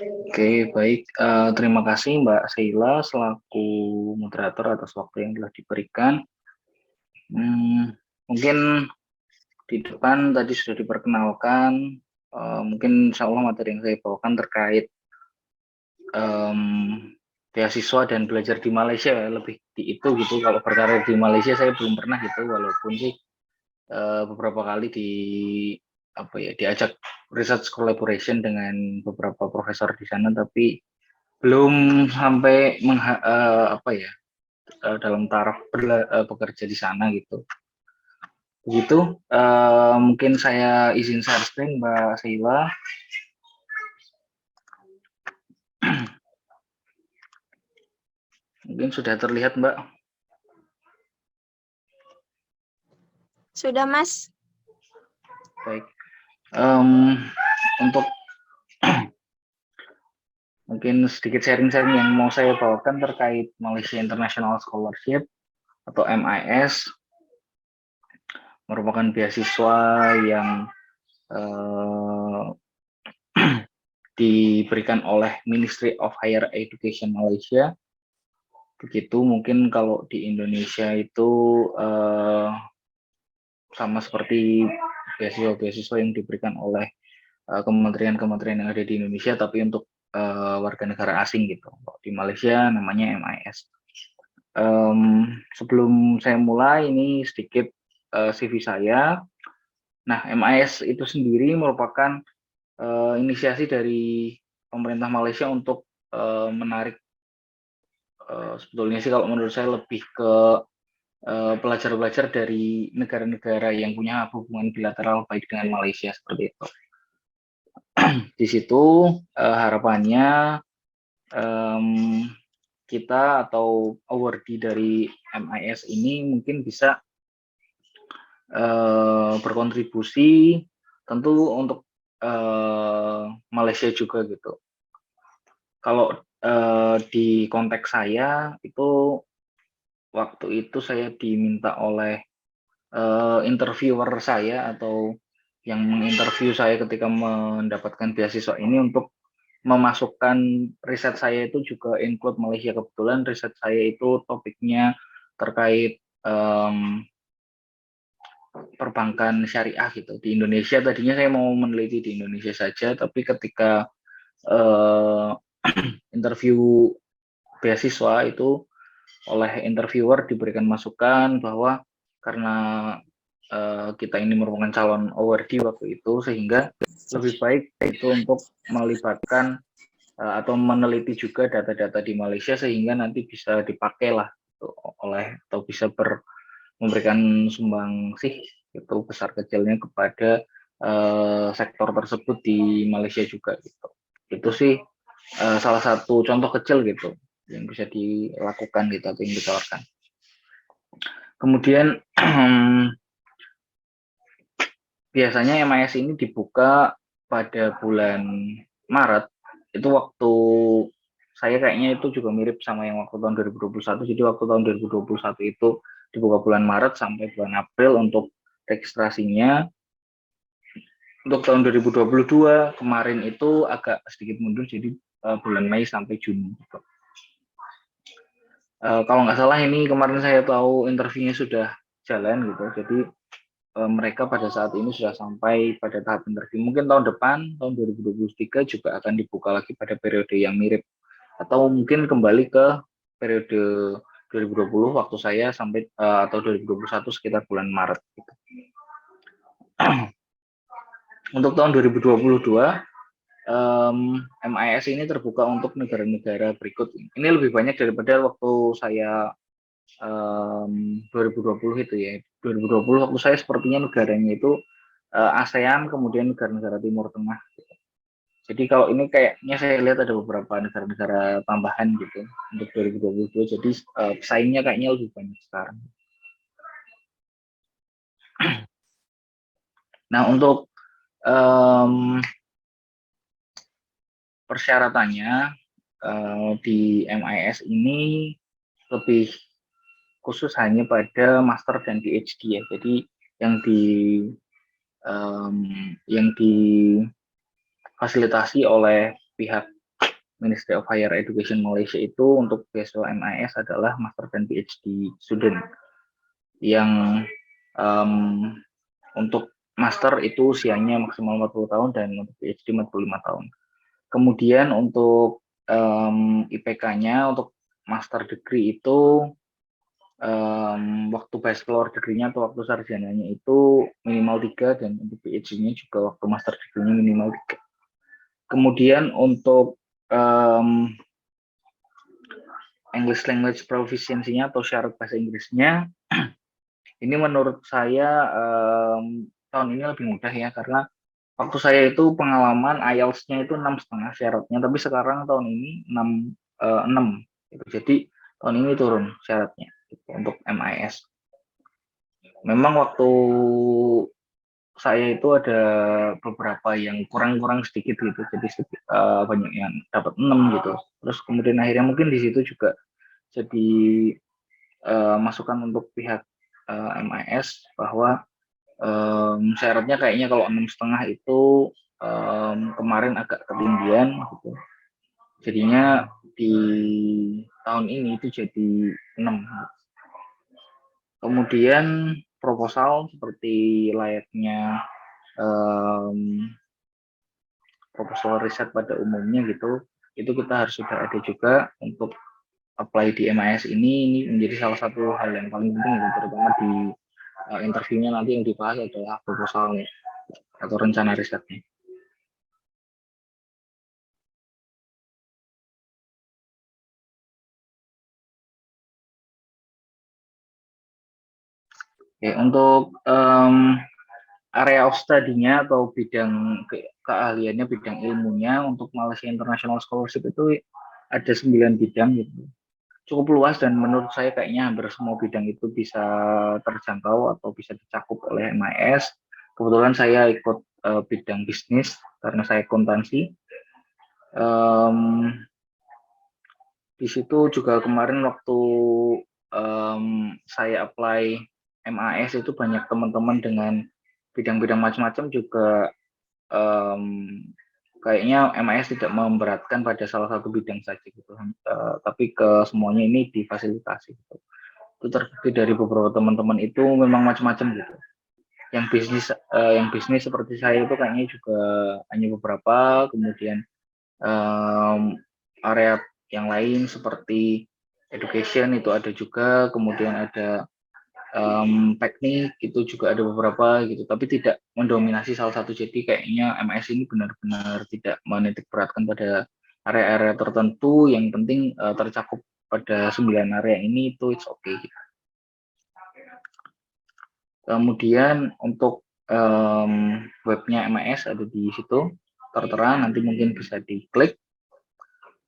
Oke, baik. Terima kasih Mbak Sheila selaku moderator atas waktu yang telah diberikan. Mungkin di depan tadi sudah diperkenalkan, mungkin insya Allah materi yang saya bawakan terkait beasiswa dan belajar di Malaysia, lebih di itu gitu. Kalau berkarir di Malaysia saya belum pernah gitu, walaupun sih beberapa kali diajak research collaboration dengan beberapa profesor di sana, tapi belum sampai dalam taraf bekerja di sana gitu. Begitu, mungkin saya izin share screen Mbak Sheila. Mungkin sudah terlihat Mbak. Sudah, Mas. Baik. Untuk mungkin sedikit sharing-sharing yang mau saya bawakan terkait Malaysia International Scholarship atau MIS, merupakan beasiswa yang diberikan oleh Ministry of Higher Education Malaysia. Begitu mungkin kalau di Indonesia itu sama seperti beasiswa-beasiswa yang diberikan oleh kementerian-kementerian yang ada di Indonesia, tapi untuk warga negara asing gitu. Di Malaysia namanya MIS. Sebelum saya mulai, ini sedikit CV saya. Nah, MIS itu sendiri merupakan inisiasi dari pemerintah Malaysia untuk menarik, sebetulnya sih kalau menurut saya lebih ke pelajar-pelajar dari negara-negara yang punya hubungan bilateral baik dengan Malaysia seperti itu. Di situ harapannya kita atau awardee dari MIS ini mungkin bisa berkontribusi tentu untuk Malaysia juga gitu. Kalau di konteks saya itu waktu itu saya diminta oleh interviewer saya atau yang menginterview saya ketika mendapatkan beasiswa ini untuk memasukkan riset saya itu juga include Malaysia. Kebetulan riset saya itu topiknya terkait perbankan syariah gitu di Indonesia. Tadinya saya mau meneliti di Indonesia saja, tapi ketika interview beasiswa itu oleh interviewer diberikan masukan bahwa karena kita ini merupakan calon awardee waktu itu, sehingga lebih baik itu untuk melibatkan atau meneliti juga data-data di Malaysia sehingga nanti bisa dipakai lah oleh atau bisa memberikan sumbangsih itu besar kecilnya kepada sektor tersebut di Malaysia juga gitu. Itu sih salah satu contoh kecil gitu yang bisa dilakukan gitu atau yang ditawarkan. Kemudian biasanya MIS ini dibuka pada bulan Maret. Itu waktu saya kayaknya itu juga mirip sama yang waktu tahun 2021. Jadi waktu tahun 2021 itu dibuka bulan Maret sampai bulan April untuk registrasinya. Untuk tahun 2022 kemarin itu agak sedikit mundur, jadi bulan Mei sampai Juni. Gitu. Kalau nggak salah ini kemarin saya tahu interviewnya sudah jalan gitu, jadi mereka pada saat ini sudah sampai pada tahap interview. Mungkin tahun depan, tahun 2023 juga akan dibuka lagi pada periode yang mirip. Atau mungkin kembali ke periode 2020 waktu saya sampai atau 2021 sekitar bulan Maret. Gitu. Untuk tahun 2022, MIS ini terbuka untuk negara-negara berikut. Ini lebih banyak daripada waktu saya 2020 itu ya. 2020 waktu saya sepertinya negaranya itu ASEAN, kemudian negara-negara Timur Tengah. Gitu. Jadi kalau ini kayaknya saya lihat ada beberapa negara-negara tambahan gitu untuk 2022. Jadi pesaingnya kayaknya lebih banyak sekarang. Nah, untuk persyaratannya di MIS ini lebih khusus hanya pada master dan PhD ya. Jadi yang difasilitasi oleh pihak Ministry of Higher Education Malaysia itu untuk beasiswa MIS adalah Master dan PhD student, yang untuk Master itu usianya maksimal 40 tahun dan untuk PhD 45 tahun. Kemudian untuk IPK-nya untuk Master Degree itu waktu bachelor degree-nya atau waktu sarjananya itu minimal 3, dan untuk PhD-nya juga waktu Master Degree-nya minimal 3. Kemudian untuk English Language Proficiency-nya atau syarat bahasa Inggrisnya, ini menurut saya tahun ini lebih mudah ya, karena waktu saya itu pengalaman IELTS-nya itu 6,5 syaratnya, tapi sekarang tahun ini 6 gitu. Jadi tahun ini turun syaratnya gitu, untuk MIS. Memang waktu saya itu ada beberapa yang kurang sedikit gitu, jadi banyak yang dapat 6 gitu. Terus kemudian akhirnya mungkin di situ juga jadi masukan untuk pihak MIS bahwa syaratnya kayaknya kalau 6,5 itu kemarin agak ketinggian gitu. Jadinya di tahun ini itu jadi 6. Kemudian proposal seperti layaknya proposal riset pada umumnya gitu, itu kita harus sudah ada juga untuk apply di MIS ini menjadi salah satu hal yang paling penting gitu, terutama di interviewnya nanti yang dibahas adalah proposalnya atau rencana risetnya. Oke, untuk area of study-nya atau bidang keahliannya, bidang ilmunya untuk Malaysia International Scholarship itu ada 9 bidang gitu. Cukup luas dan menurut saya kayaknya hampir semua bidang itu bisa terjangkau atau bisa dicakup oleh MIS. Kebetulan saya ikut bidang bisnis karena saya akuntansi. Di situ juga kemarin waktu saya apply MIS itu banyak teman-teman dengan bidang-bidang macam-macam juga kayaknya MIS tidak memberatkan pada salah satu bidang saja gitu, tapi ke semuanya ini difasilitasi gitu. Itu terdiri dari beberapa teman-teman itu memang macam-macam gitu. Yang bisnis seperti saya itu kayaknya juga hanya beberapa, kemudian area yang lain seperti education itu ada juga, kemudian ada teknik itu juga ada beberapa gitu, tapi tidak mendominasi salah satu. Jadi kayaknya MIS ini benar-benar tidak menitik beratkan pada area-area tertentu, yang penting tercakup pada 9 area ini itu it's okay gitu. Kemudian untuk webnya MIS ada di situ tertera, nanti mungkin bisa diklik,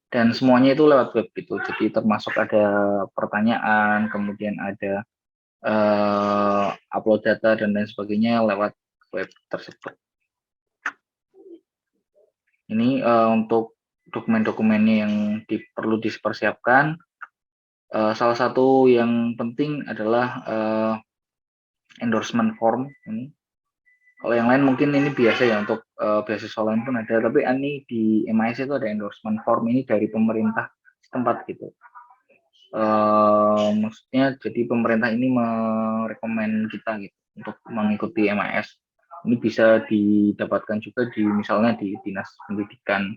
dan semuanya itu lewat web gitu. Jadi termasuk ada pertanyaan, kemudian ada upload data dan lain sebagainya lewat web tersebut. Ini untuk dokumen-dokumennya yang perlu dipersiapkan. Salah satu yang penting adalah endorsement form ini. Kalau yang lain mungkin ini biasa ya, untuk beasiswa lain pun ada, tapi ini di MIS itu ada endorsement form ini dari pemerintah setempat gitu. Maksudnya jadi pemerintah ini merekomen kita gitu untuk mengikuti MIS. Ini bisa didapatkan juga di misalnya di dinas pendidikan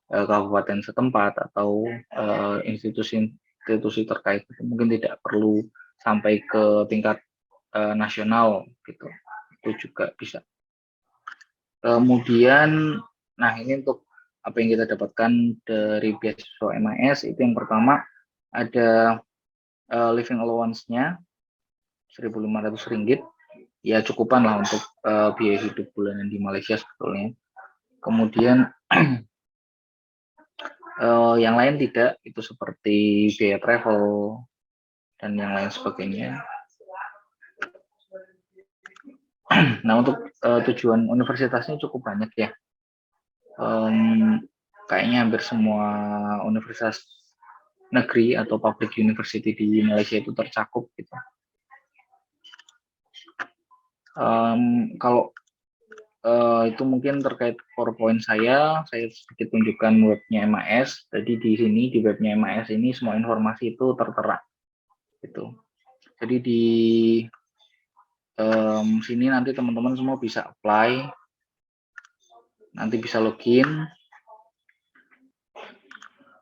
kabupaten setempat atau institusi terkait. Mungkin tidak perlu sampai ke tingkat nasional gitu, itu juga bisa. Kemudian, nah ini untuk apa yang kita dapatkan dari beasiswa MIS itu, yang pertama ada living allowance-nya Rp1.500, ya cukupan lah untuk biaya hidup bulanan di Malaysia sebetulnya. Kemudian yang lain tidak, itu seperti biaya travel dan yang lain sebagainya. Nah, untuk tujuan universitasnya cukup banyak ya. Kayaknya hampir semua universitas negeri atau public university di Malaysia itu tercakup gitu. Kalau itu mungkin terkait PowerPoint saya sedikit tunjukkan webnya MAS. Jadi di sini di webnya MAS ini semua informasi itu tertera gitu. Jadi di sini nanti teman-teman semua bisa apply, nanti bisa login.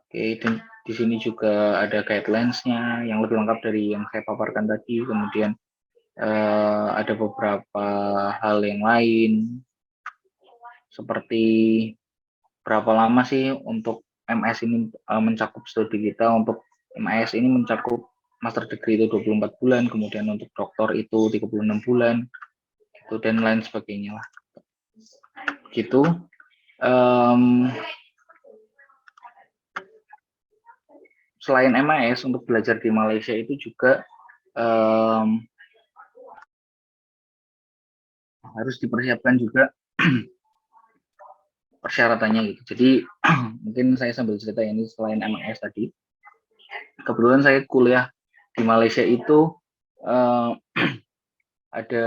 Oke, dan di sini juga ada guidelines-nya yang lebih lengkap dari yang saya paparkan tadi. Kemudian ada beberapa hal yang lain, seperti berapa lama sih untuk MS ini mencakup studi kita. Untuk MS ini mencakup master degree itu 24 bulan, kemudian untuk doktor itu 36 bulan, gitu, dan lain sebagainya lah. Gitu. Selain MAS, untuk belajar di Malaysia itu juga harus dipersiapkan juga persyaratannya gitu. Jadi mungkin saya sambil cerita ini, selain MAS tadi, kebetulan saya kuliah di Malaysia itu ada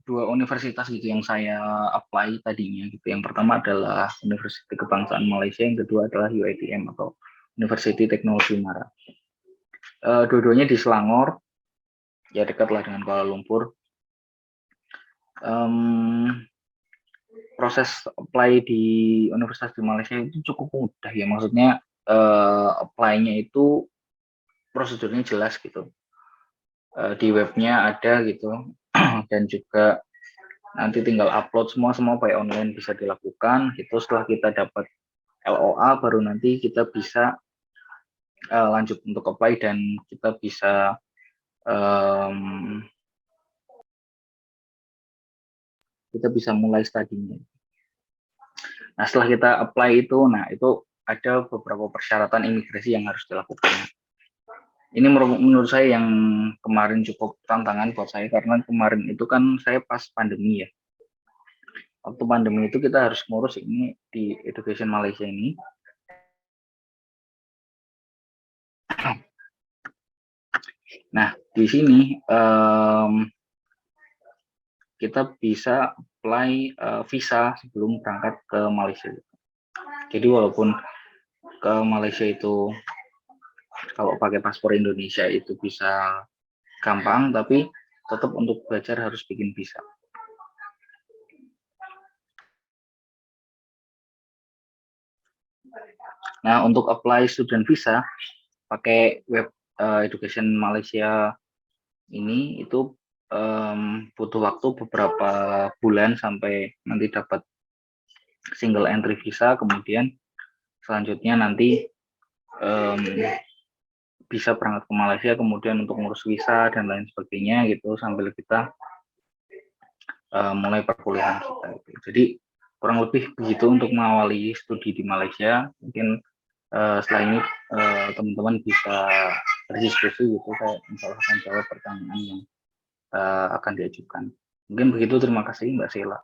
2 universitas gitu yang saya apply tadinya gitu. Yang pertama adalah Universitas Kebangsaan Malaysia, yang kedua adalah UiTM atau University Teknologi Mara. Dua-duanya di Selangor, ya dekatlah dengan Kuala Lumpur. Proses apply di universitas di Malaysia itu cukup mudah ya, maksudnya apply-nya itu prosedurnya jelas gitu. Di webnya ada gitu, dan juga nanti tinggal upload semua by online bisa dilakukan gitu. Setelah kita dapat LOA baru nanti kita bisa lanjut untuk apply dan kita bisa mulai studinya. Nah, setelah kita apply itu, nah itu ada beberapa persyaratan imigrasi yang harus dilakukan. Ini menurut saya yang kemarin cukup tantangan buat saya, karena kemarin itu kan saya pas pandemi ya. Waktu pandemi itu kita harus ngurus ini di Education Malaysia ini. Nah, di sini kita bisa apply visa sebelum berangkat ke Malaysia. Jadi walaupun ke Malaysia itu kalau pakai paspor Indonesia itu bisa gampang, tapi tetap untuk belajar harus bikin visa. Nah, untuk apply student visa pakai web Education Malaysia ini itu butuh waktu beberapa bulan sampai nanti dapat single entry visa. Kemudian selanjutnya nanti bisa berangkat ke Malaysia, kemudian untuk ngurus visa dan lain sebagainya gitu sambil kita mulai perkuliahan kita gitu. Jadi kurang lebih begitu untuk mengawali studi di Malaysia. Mungkin setelah ini teman-teman bisa berdiskusi gitu, saya insya Allah akan jawab pertanyaan yang akan diajukan. Mungkin begitu, terima kasih Mbak Sheila.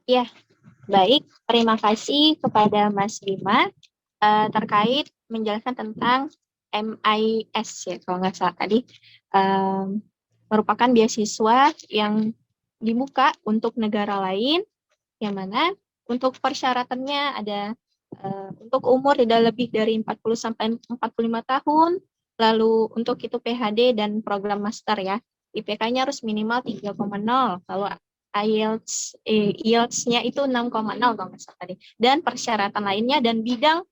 Ya, baik. Terima kasih kepada Mas Bima terkait menjelaskan tentang MIS ya, kalau nggak salah tadi, merupakan beasiswa yang dibuka untuk negara lain, yang mana untuk persyaratannya ada untuk umur tidak lebih dari 40 sampai 45 tahun, lalu untuk itu PhD dan program master ya. IPK-nya harus minimal 3,0, kalau IELTS-nya itu 6,0 kalau nggak salah tadi. Dan persyaratan lainnya dan bidang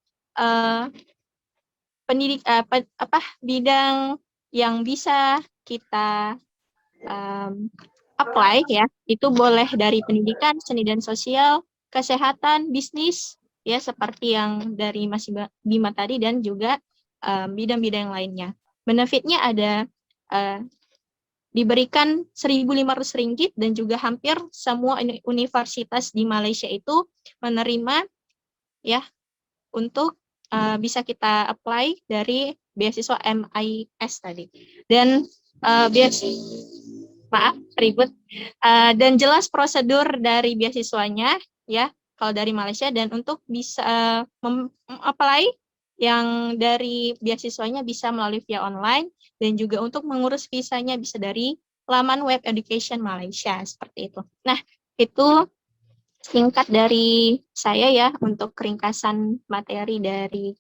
bidang yang bisa kita apply ya, itu boleh dari pendidikan, seni dan sosial, kesehatan, bisnis ya, seperti yang dari Mas Bima tadi, dan juga bidang-bidang yang lainnya. Benefitnya ada diberikan Rp1.500 dan juga hampir semua universitas di Malaysia itu menerima ya untuk bisa kita apply dari beasiswa MIS tadi. Dan maaf ribet, dan jelas prosedur dari beasiswanya ya kalau dari Malaysia, dan untuk bisa apply yang dari beasiswanya bisa melalui via online, dan juga untuk mengurus visanya bisa dari laman web education Malaysia, seperti itu. Nah, itu singkat dari saya ya untuk ringkasan materi dari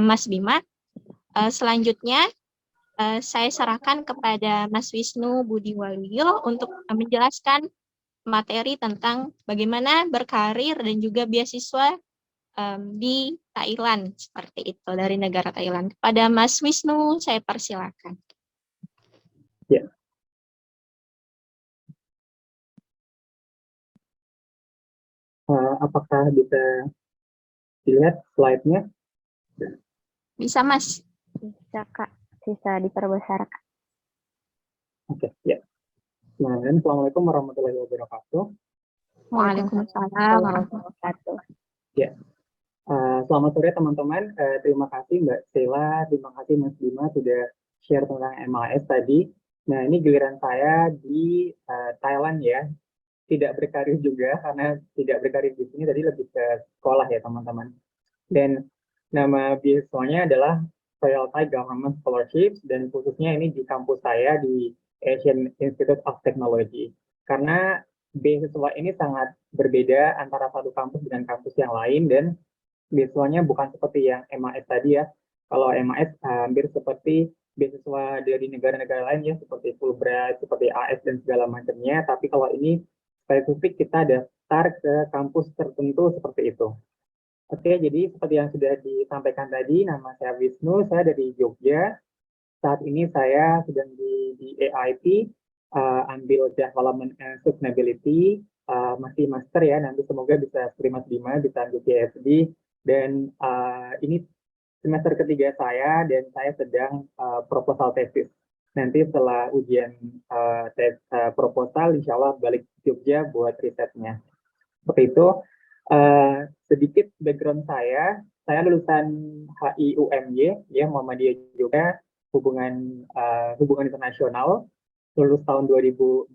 Mas Bima. Selanjutnya saya serahkan kepada Mas Wisnu Budi Waluyo untuk menjelaskan materi tentang bagaimana berkarir dan juga beasiswa di Thailand, seperti itu, dari negara Thailand. Pada Mas Wisnu, saya persilakan. Ya. Apakah bisa dilihat slide-nya? Bisa, Mas. Bisa, Kak. Bisa diperbesar, Kak. Oke, ya. Nah, dan Assalamualaikum warahmatullahi wabarakatuh. Waalaikumsalam warahmatullahi wabarakatuh. Ya. Selamat sore teman-teman. Terima kasih Mbak Stella, terima kasih Mas Bima sudah share tentang MAS tadi. Nah, ini giliran saya di Thailand ya. Tidak berkarir juga, karena tidak berkarir di sini tadi lebih ke sekolah ya teman-teman. Dan nama beasiswanya adalah Royal Thai Government Scholarships, dan khususnya ini di kampus saya di Asian Institute of Technology. Karena beasiswa ini sangat berbeda antara satu kampus dengan kampus yang lain, dan beasiswanya bukan seperti yang MAS tadi ya. Kalau MAS hampir seperti beasiswa dari negara-negara lain ya, seperti Fulbright, seperti AS dan segala macamnya. Tapi kalau ini spesifik kita daftar ke kampus tertentu seperti itu. Oke, jadi seperti yang sudah disampaikan tadi, nama saya Wisnu, saya dari Jogja. Saat ini saya sedang di AIT, ambil Development and Sustainability, masih master ya, nanti semoga bisa seperti Mas Bima, bisa ambil PhD. Dan ini semester ketiga saya, dan saya sedang proposal tesis. Nanti setelah ujian proposal, insya Allah balik Jogja buat risetnya. Seperti itu. Sedikit background saya lulusan HIUMY ya, Muhammadiyah juga, hubungan internasional, lulus tahun 2014.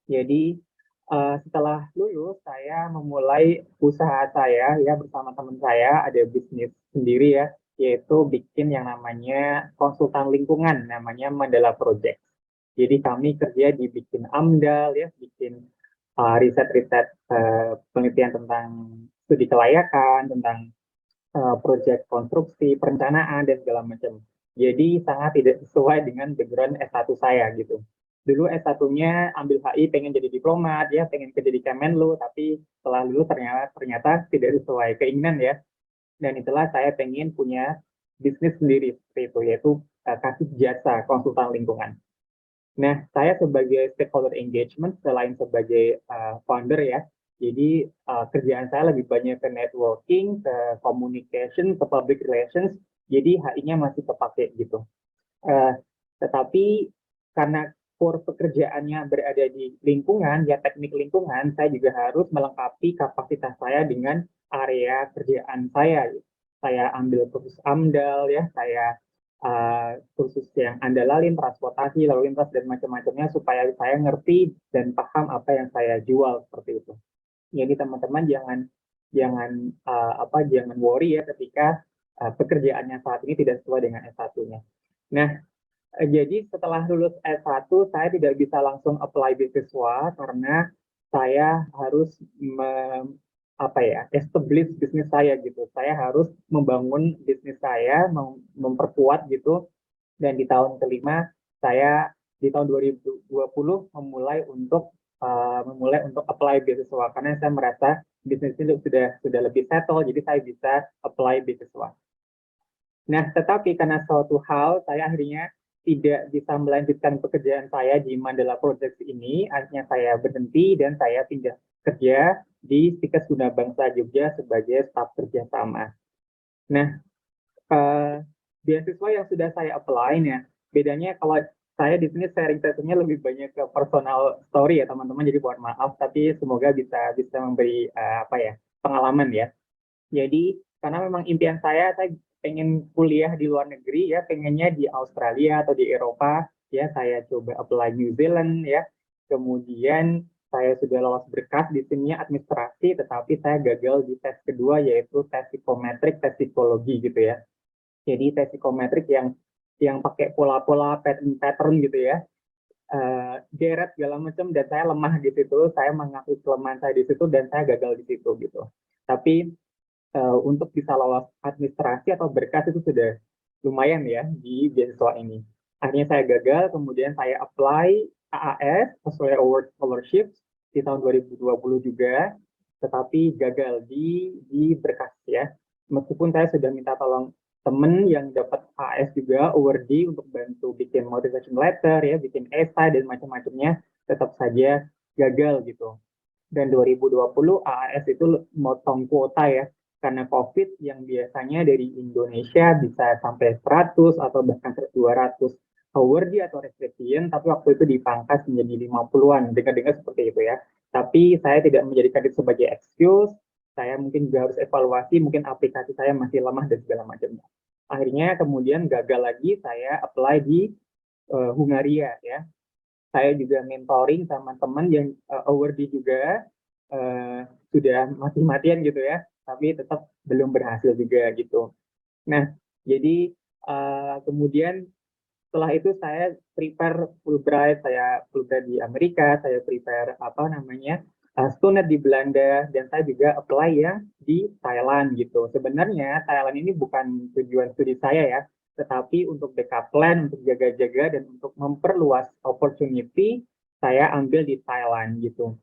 Jadi setelah lulus saya memulai usaha saya ya, bersama teman saya, ada bisnis sendiri ya, yaitu bikin yang namanya konsultan lingkungan, namanya Mandala Project. Jadi kami kerja di bikin AMDAL ya, bikin riset-riset penelitian tentang studi kelayakan, tentang proyek konstruksi, perencanaan, dan segala macam. Jadi sangat tidak sesuai dengan background S1 saya gitu. Dulu S1-nya ambil HI, pengen jadi diplomat, ya, pengen kerja di Kemenlu, tapi setelah lulus ternyata tidak sesuai keinginan ya. Dan itulah saya pengen punya bisnis sendiri seperti itu, yaitu kasih jasa konsultan lingkungan. Nah, saya sebagai stakeholder engagement selain sebagai founder ya, jadi kerjaan saya lebih banyak ke networking, ke communication, ke public relations, jadi HI-nya masih kepake gitu. Tetapi karena core pekerjaannya berada di lingkungan, ya teknik lingkungan, saya juga harus melengkapi kapasitas saya dengan area kerjaan saya. Saya ambil kursus AMDAL ya, saya kursus yang andalalin, transportasi, lalu lintas, dan macam-macamnya supaya saya ngerti dan paham apa yang saya jual seperti itu. Jadi teman-teman jangan worry ya ketika pekerjaannya saat ini tidak sesuai dengan S1-nya. Nah, jadi setelah lulus S1 saya tidak bisa langsung apply beasiswa karena saya harus establish bisnis saya gitu. Saya harus membangun bisnis saya, memperkuat gitu. Dan di tahun kelima saya di tahun 2020 memulai untuk apply beasiswa karena saya merasa bisnis itu sudah lebih settle, jadi saya bisa apply beasiswa. Nah, tetapi karena suatu hal saya akhirnya tidak bisa melanjutkan pekerjaan saya di Mandala Project ini, akhirnya saya berhenti dan saya pindah kerja di Stikes Guna Bangsa Jogja sebagai staf kerjasama. Nah, beasiswa yang sudah saya apply, ya, bedanya kalau saya di sini sharing sessionnya lebih banyak ke personal story ya teman-teman, jadi mohon maaf, tapi semoga bisa memberi pengalaman ya. Jadi karena memang impian saya pengen kuliah di luar negeri ya, pengennya di Australia atau di Eropa ya, saya coba apply New Zealand ya, kemudian saya sudah lolos berkas di sini administrasi, tetapi saya gagal di tes kedua yaitu tes psikometrik, tes psikologi gitu ya. Jadi tes psikometrik yang pakai pola-pola pattern gitu ya. deret segala macam dan saya lemah di situ, saya mengakui kelemahan saya di situ dan saya gagal di situ gitu. Tapi untuk bisa lolos administrasi atau berkas itu sudah lumayan ya di beasiswa ini. Akhirnya saya gagal, kemudian saya apply AAS, Australia Award Scholarship di tahun 2020 juga, tetapi gagal di berkas ya. Meskipun saya sudah minta tolong temen yang dapat AAS juga, awardee untuk bantu bikin motivation letter ya, bikin esai dan macam-macamnya, tetap saja gagal gitu. Dan 2020 AAS itu motong kuota ya, karena COVID yang biasanya dari Indonesia bisa sampai 100 atau bahkan 200 awardee atau recipient, tapi waktu itu dipangkas menjadi 50-an, dengar-dengar seperti itu ya. Tapi saya tidak menjadikan itu sebagai excuse, saya mungkin juga harus evaluasi, mungkin aplikasi saya masih lemah dan segala macamnya. Akhirnya kemudian gagal lagi, saya apply di Hungaria ya. Saya juga mentoring sama teman yang awardee juga, sudah mati-matian gitu ya, tapi tetap belum berhasil juga gitu. Nah, jadi kemudian setelah itu saya prepare Fulbright, saya Fulbright di Amerika, saya prepare student di Belanda, dan saya juga apply ya di Thailand gitu. Sebenarnya Thailand ini bukan tujuan studi saya ya, tetapi untuk backup plan, untuk jaga-jaga, dan untuk memperluas opportunity, saya ambil di Thailand gitu.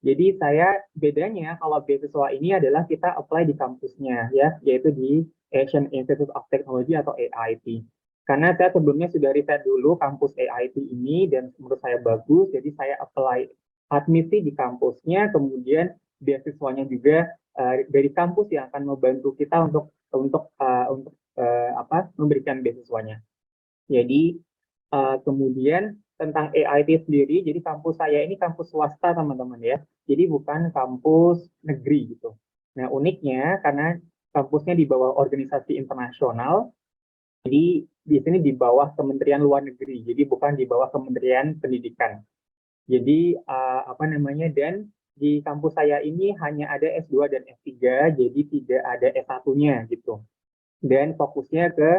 Jadi bedanya kalau beasiswa ini adalah kita apply di kampusnya ya, yaitu di Asian Institute of Technology atau AIT. Karena saya sebelumnya sudah riset dulu kampus AIT ini dan menurut saya bagus, jadi saya apply admisi di kampusnya, kemudian beasiswanya juga dari kampus yang akan membantu kita untuk memberikan beasiswanya. Jadi kemudian tentang AIT sendiri, jadi kampus saya ini kampus swasta teman-teman ya, jadi bukan kampus negeri gitu. Nah uniknya karena kampusnya di bawah organisasi internasional, jadi di sini di bawah Kementerian Luar Negeri, jadi bukan di bawah Kementerian Pendidikan. Jadi dan di kampus saya ini hanya ada S2 dan S3, jadi tidak ada S1-nya gitu. Dan fokusnya ke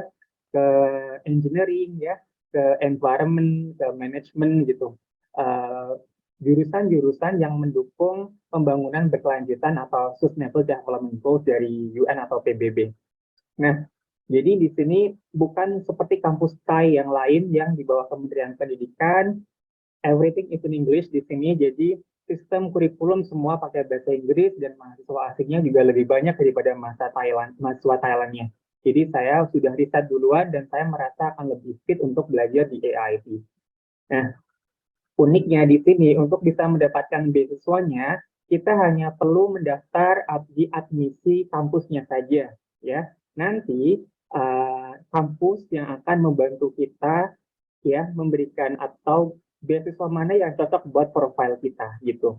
engineering ya, ke environment, ke management gitu. Jurusan-jurusan yang mendukung pembangunan berkelanjutan atau Sustainable Development Goals dari UN atau PBB. Nah, jadi di sini bukan seperti kampus Thai yang lain yang di bawah Kementerian Pendidikan, everything is in English di sini, jadi sistem kurikulum semua pakai bahasa Inggris dan mahasiswa asingnya juga lebih banyak daripada mahasiswa Thailandnya. Jadi saya sudah riset duluan dan saya merasa akan lebih fit untuk belajar di AIT. Nah, uniknya di sini untuk bisa mendapatkan beasiswanya, kita hanya perlu mendaftar di admisi kampusnya saja ya. Nanti kampus yang akan membantu kita ya memberikan atau beasiswa mana yang cocok buat profil kita gitu.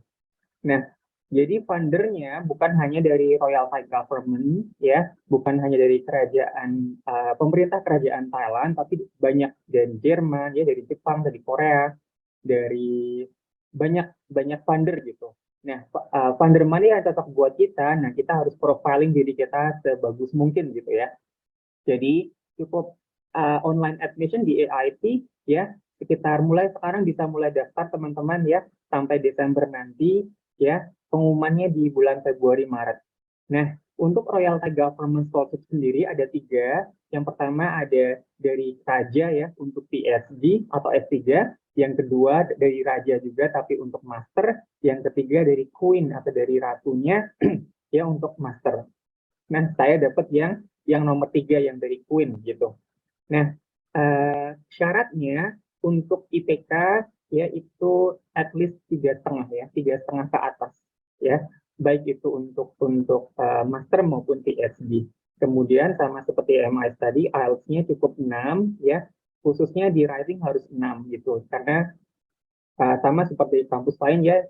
Nah, jadi fundernya bukan hanya dari Royal Thai Government ya, bukan hanya dari kerajaan pemerintah kerajaan Thailand, tapi banyak dari Jerman ya, dari Jepang, dari Korea, dari banyak funder gitu. Nah, funder mana yang cocok buat kita? Nah, kita harus profiling diri kita sebagus mungkin gitu ya. Jadi cukup online admission di AIT ya, sekitar mulai sekarang bisa mulai daftar teman-teman ya, sampai Desember nanti ya, pengumumannya di bulan Februari Maret. Nah, untuk Royal Thai Government Scholarship sendiri ada 3. Yang pertama ada dari Raja ya untuk PhD atau S3, yang kedua dari Raja juga tapi untuk master, yang ketiga dari Queen atau dari ratunya ya untuk master. Nah, saya dapat yang nomor 3 yang dari Queen gitu. Nah, syaratnya untuk IPK ya itu at least 3,5 ya, 3,5 ke atas ya, baik itu untuk master maupun PhD. Kemudian sama seperti MIS tadi, IELTS-nya cukup 6 ya, khususnya di writing harus 6 gitu, karena sama seperti kampus lain ya,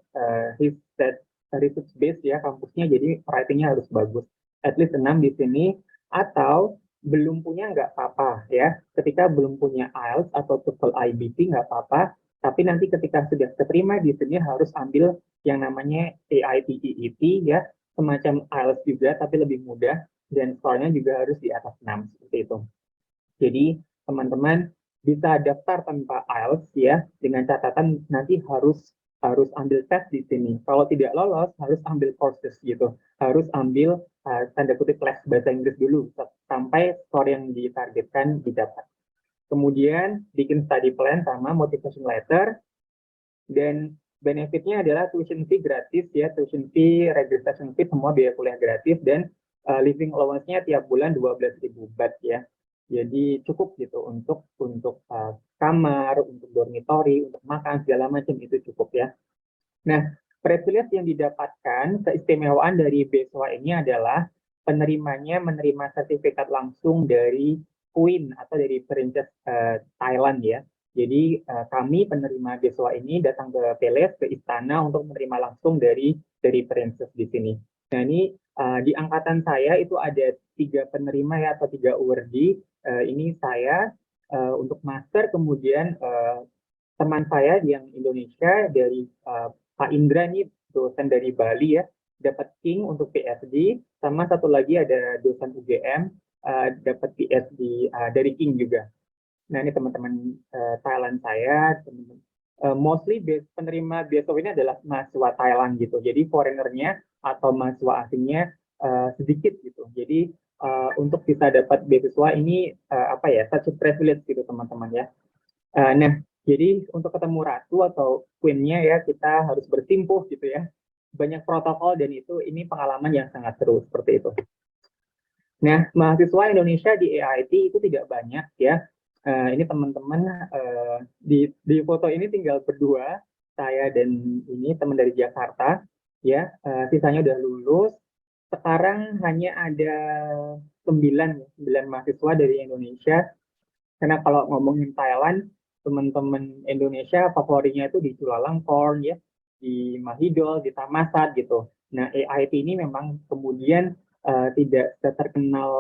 research based ya kampusnya, jadi writing-nya harus bagus. At least 6 di sini, atau belum punya nggak apa-apa ya. Ketika belum punya IELTS atau TOEFL IBT nggak apa-apa, tapi nanti ketika sudah keterima di sini harus ambil yang namanya AIT-EET ya, semacam IELTS juga tapi lebih mudah, dan skornya juga harus di atas 6 seperti itu. Jadi teman-teman bisa daftar tanpa IELTS ya, dengan catatan nanti harus ambil tes di sini. Kalau tidak lolos harus ambil courses gitu, harus ambil tanda kutip les bahasa Inggris dulu sampai skor yang ditargetkan didapat. Kemudian bikin study plan sama motivation letter, dan benefitnya adalah tuition fee gratis ya, tuition fee, registration fee, semua biaya kuliah gratis, dan living allowance-nya tiap bulan 12.000 baht ya. Jadi cukup gitu untuk kamar, untuk dormitory, untuk makan segala macam itu cukup ya. Nah, privilege yang didapatkan, keistimewaan dari beasiswa ini adalah penerimanya menerima sertifikat langsung dari Queen atau dari Princess Thailand ya. Jadi kami penerima beasiswa ini datang ke Palace, ke istana untuk menerima langsung dari Princess di sini. Nah ini di angkatan saya itu ada 3 penerima ya, atau 3 awardee. Ini saya untuk master, kemudian teman saya yang Indonesia dari Pak Indra nih, dosen dari Bali ya, dapat King untuk PhD, sama satu lagi ada dosen UGM dapat PhD dari King juga. Nah ini teman-teman Thailand saya, mostly penerima beasiswa ini adalah mahasiswa Thailand gitu, jadi foreignernya atau mahasiswa asingnya sedikit gitu. Jadi untuk bisa dapat beasiswa ini apa ya, such a privilege gitu teman-teman ya. Nah jadi untuk ketemu ratu atau queen-nya ya kita harus bersimpuh gitu ya. Banyak protokol dan ini pengalaman yang sangat seru seperti itu. Nah, mahasiswa Indonesia di AIT itu tidak banyak ya. Ini teman-teman di foto ini tinggal berdua, saya dan ini teman dari Jakarta ya. Sisanya udah lulus. Sekarang hanya ada 9 mahasiswa dari Indonesia. Karena kalau ngomongin Thailand, teman-teman Indonesia favoritnya itu di Chulalongkorn ya, di Mahidol, di Thammasat gitu. Nah, AIT ini memang kemudian tidak terkenal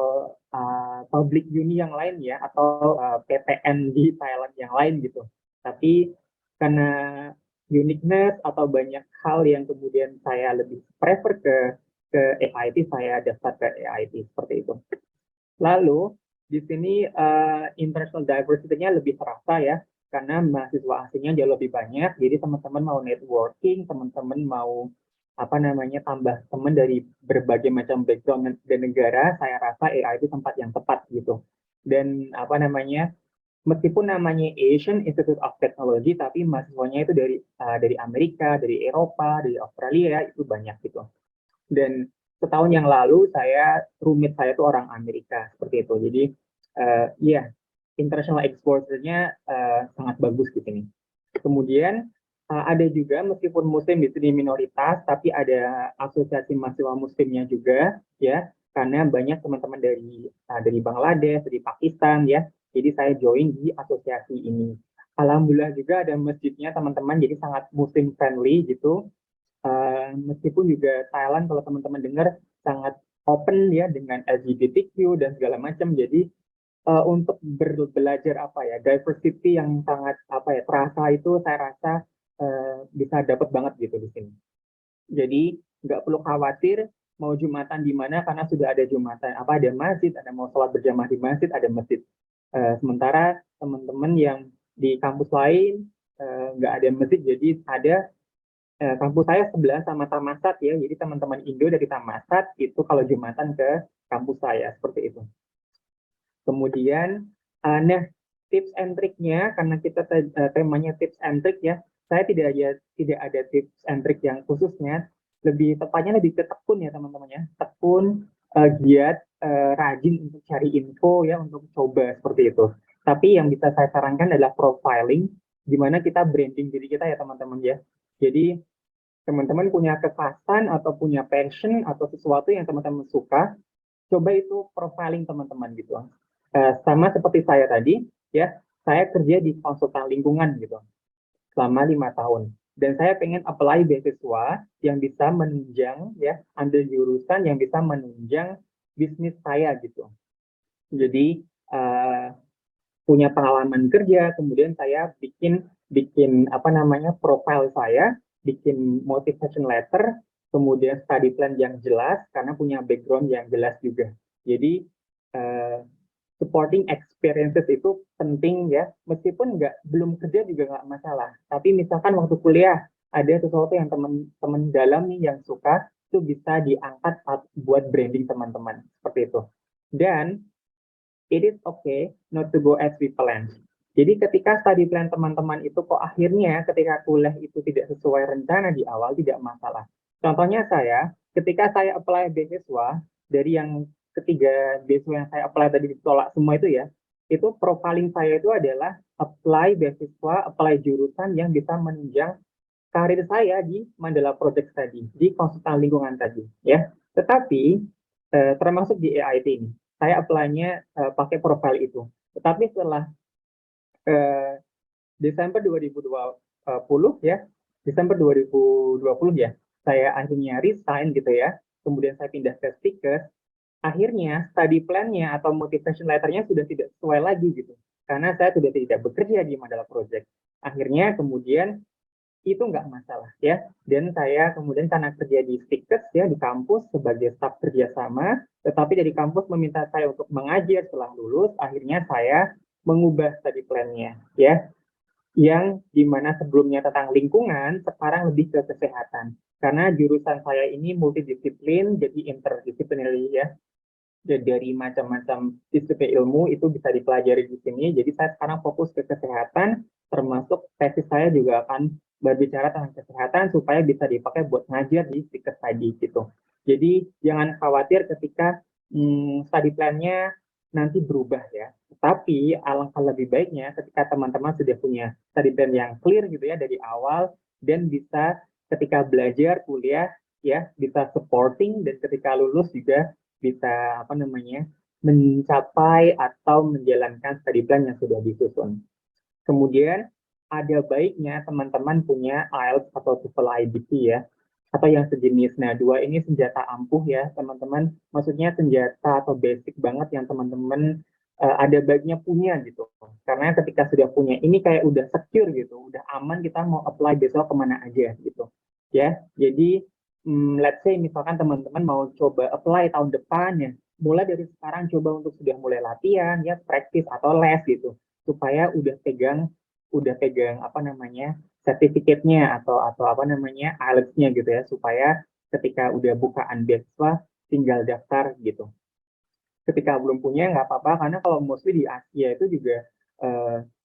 public uni yang lain ya, atau PTN di Thailand yang lain gitu. Tapi karena uniqueness atau banyak hal yang kemudian saya lebih prefer ke AIT, saya daftar ke AIT seperti itu. Lalu di sini international diversity-nya lebih terasa ya, karena mahasiswa asingnya jauh lebih banyak. Jadi teman-teman mau networking, teman-teman mau tambah teman dari berbagai macam background dan negara, saya rasa AI itu tempat yang tepat gitu. Dan meskipun namanya Asian Institute of Technology, tapi mahasiswanya itu dari Amerika, dari Eropa, dari Australia, itu banyak gitu. Dan setahun yang lalu roommate saya itu orang Amerika seperti itu. Jadi international exposure-nya sangat bagus di sini. Kemudian ada juga, meskipun Muslim di sini minoritas, tapi ada asosiasi mahasiswa Muslimnya juga ya, karena banyak teman-teman dari Bangladesh, dari Pakistan ya. Jadi saya join di asosiasi ini. Alhamdulillah juga ada masjidnya teman-teman, jadi sangat Muslim friendly gitu. Meskipun juga Thailand kalau teman-teman dengar sangat open ya dengan LGBTQ dan segala macam, jadi untuk belajar diversity yang sangat terasa itu saya rasa bisa dapat banget gitu di sini. Jadi nggak perlu khawatir mau Jumatan di mana, karena sudah ada Jumatan, ada masjid, ada mau sholat berjamaah di masjid, ada masjid. Sementara teman-teman yang di kampus lain nggak ada masjid, jadi ada kampus saya sebelah sama Thammasat ya, jadi teman-teman Indo dari Thammasat itu kalau Jumatan ke kampus saya seperti itu. Kemudian, tips and triknya, karena kita temanya tips and trik ya, saya tidak ada tips and trik yang khususnya, tepatnya lebih ke tekun ya teman-teman ya, tekun, giat, rajin untuk cari info ya, untuk coba seperti itu. Tapi yang bisa saya sarankan adalah profiling, gimana kita branding diri kita ya teman-teman ya. Jadi teman-teman punya kekhasan atau punya passion atau sesuatu yang teman-teman suka, coba itu profiling teman-teman gitu. Sama seperti saya tadi ya, saya kerja di konsultan lingkungan gitu selama 5 tahun, dan saya pengen apply beasiswa yang bisa menunjang ya, ambil jurusan yang bisa menunjang bisnis saya gitu. Jadi punya pengalaman kerja, kemudian saya bikin profile saya, bikin motivation letter, kemudian study plan yang jelas karena punya background yang jelas juga. Jadi supporting experiences itu penting ya, meskipun belum kerja juga nggak masalah. Tapi misalkan waktu kuliah ada sesuatu yang teman-teman dalam nih yang suka, itu bisa diangkat buat branding teman-teman seperti itu. Dan it is okay not to go as we plan. Jadi ketika study plan teman-teman itu kok akhirnya ketika kuliah itu tidak sesuai rencana di awal, tidak masalah. Contohnya ketika saya apply beasiswa, dari yang ketiga beasiswa yang saya apply tadi ditolak semua itu ya, itu profiling saya itu adalah apply beasiswa, apply jurusan yang bisa menunjang karir saya di Mandala Project tadi, di konsultan lingkungan tadi, ya. Tetapi termasuk di AIT ini, saya apply-nya pakai profile itu. Tetapi setelah Desember 2020 ya, Desember 2020 ya, saya akhirnya resign gitu ya. Kemudian saya pindah ke Stikers. Akhirnya study plan-nya atau motivation letter-nya sudah tidak sesuai lagi gitu. Karena saya sudah tidak bekerja di Mandala Project. Akhirnya kemudian itu nggak masalah ya. Dan saya kemudian karena kerja di Stikers ya, di kampus sebagai staf kerjasama, tetapi dari kampus meminta saya untuk mengajar setelah lulus, akhirnya saya mengubah study plan-nya ya, yang dimana sebelumnya tentang lingkungan, sekarang lebih ke kesehatan. Karena jurusan saya ini multidisiplin, jadi interdisciplinary ya. Jadi dari macam-macam disiplin ilmu itu bisa dipelajari di sini. Jadi saya sekarang fokus ke kesehatan, termasuk tesis saya juga akan berbicara tentang kesehatan supaya bisa dipakai buat ngajar di Stikers tadi gitu. Jadi jangan khawatir ketika study plan-nya nanti berubah ya. Tapi alangkah lebih baiknya ketika teman-teman sudah punya study plan yang clear gitu ya dari awal, dan bisa ketika belajar kuliah ya bisa supporting, dan ketika lulus juga bisa mencapai atau menjalankan study plan yang sudah disusun. Kemudian ada baiknya teman-teman punya IELTS atau TOEFL IBT ya, atau yang sejenis. Nah, dua ini senjata ampuh ya teman-teman, maksudnya senjata atau basic banget yang teman-teman ada baiknya punya gitu. Karena ketika sudah punya ini kayak udah secure gitu, udah aman, kita mau apply besok kemana aja gitu ya. Jadi let's say misalkan teman-teman mau coba apply tahun depan ya, mulai dari sekarang coba untuk sudah mulai latihan ya, practice atau les gitu, supaya udah pegang sertifikatnya atau IELTS-nya gitu ya, supaya ketika udah bukaan beasiswa tinggal daftar gitu. Ketika belum punya nggak apa-apa, karena kalau mostly di Asia itu juga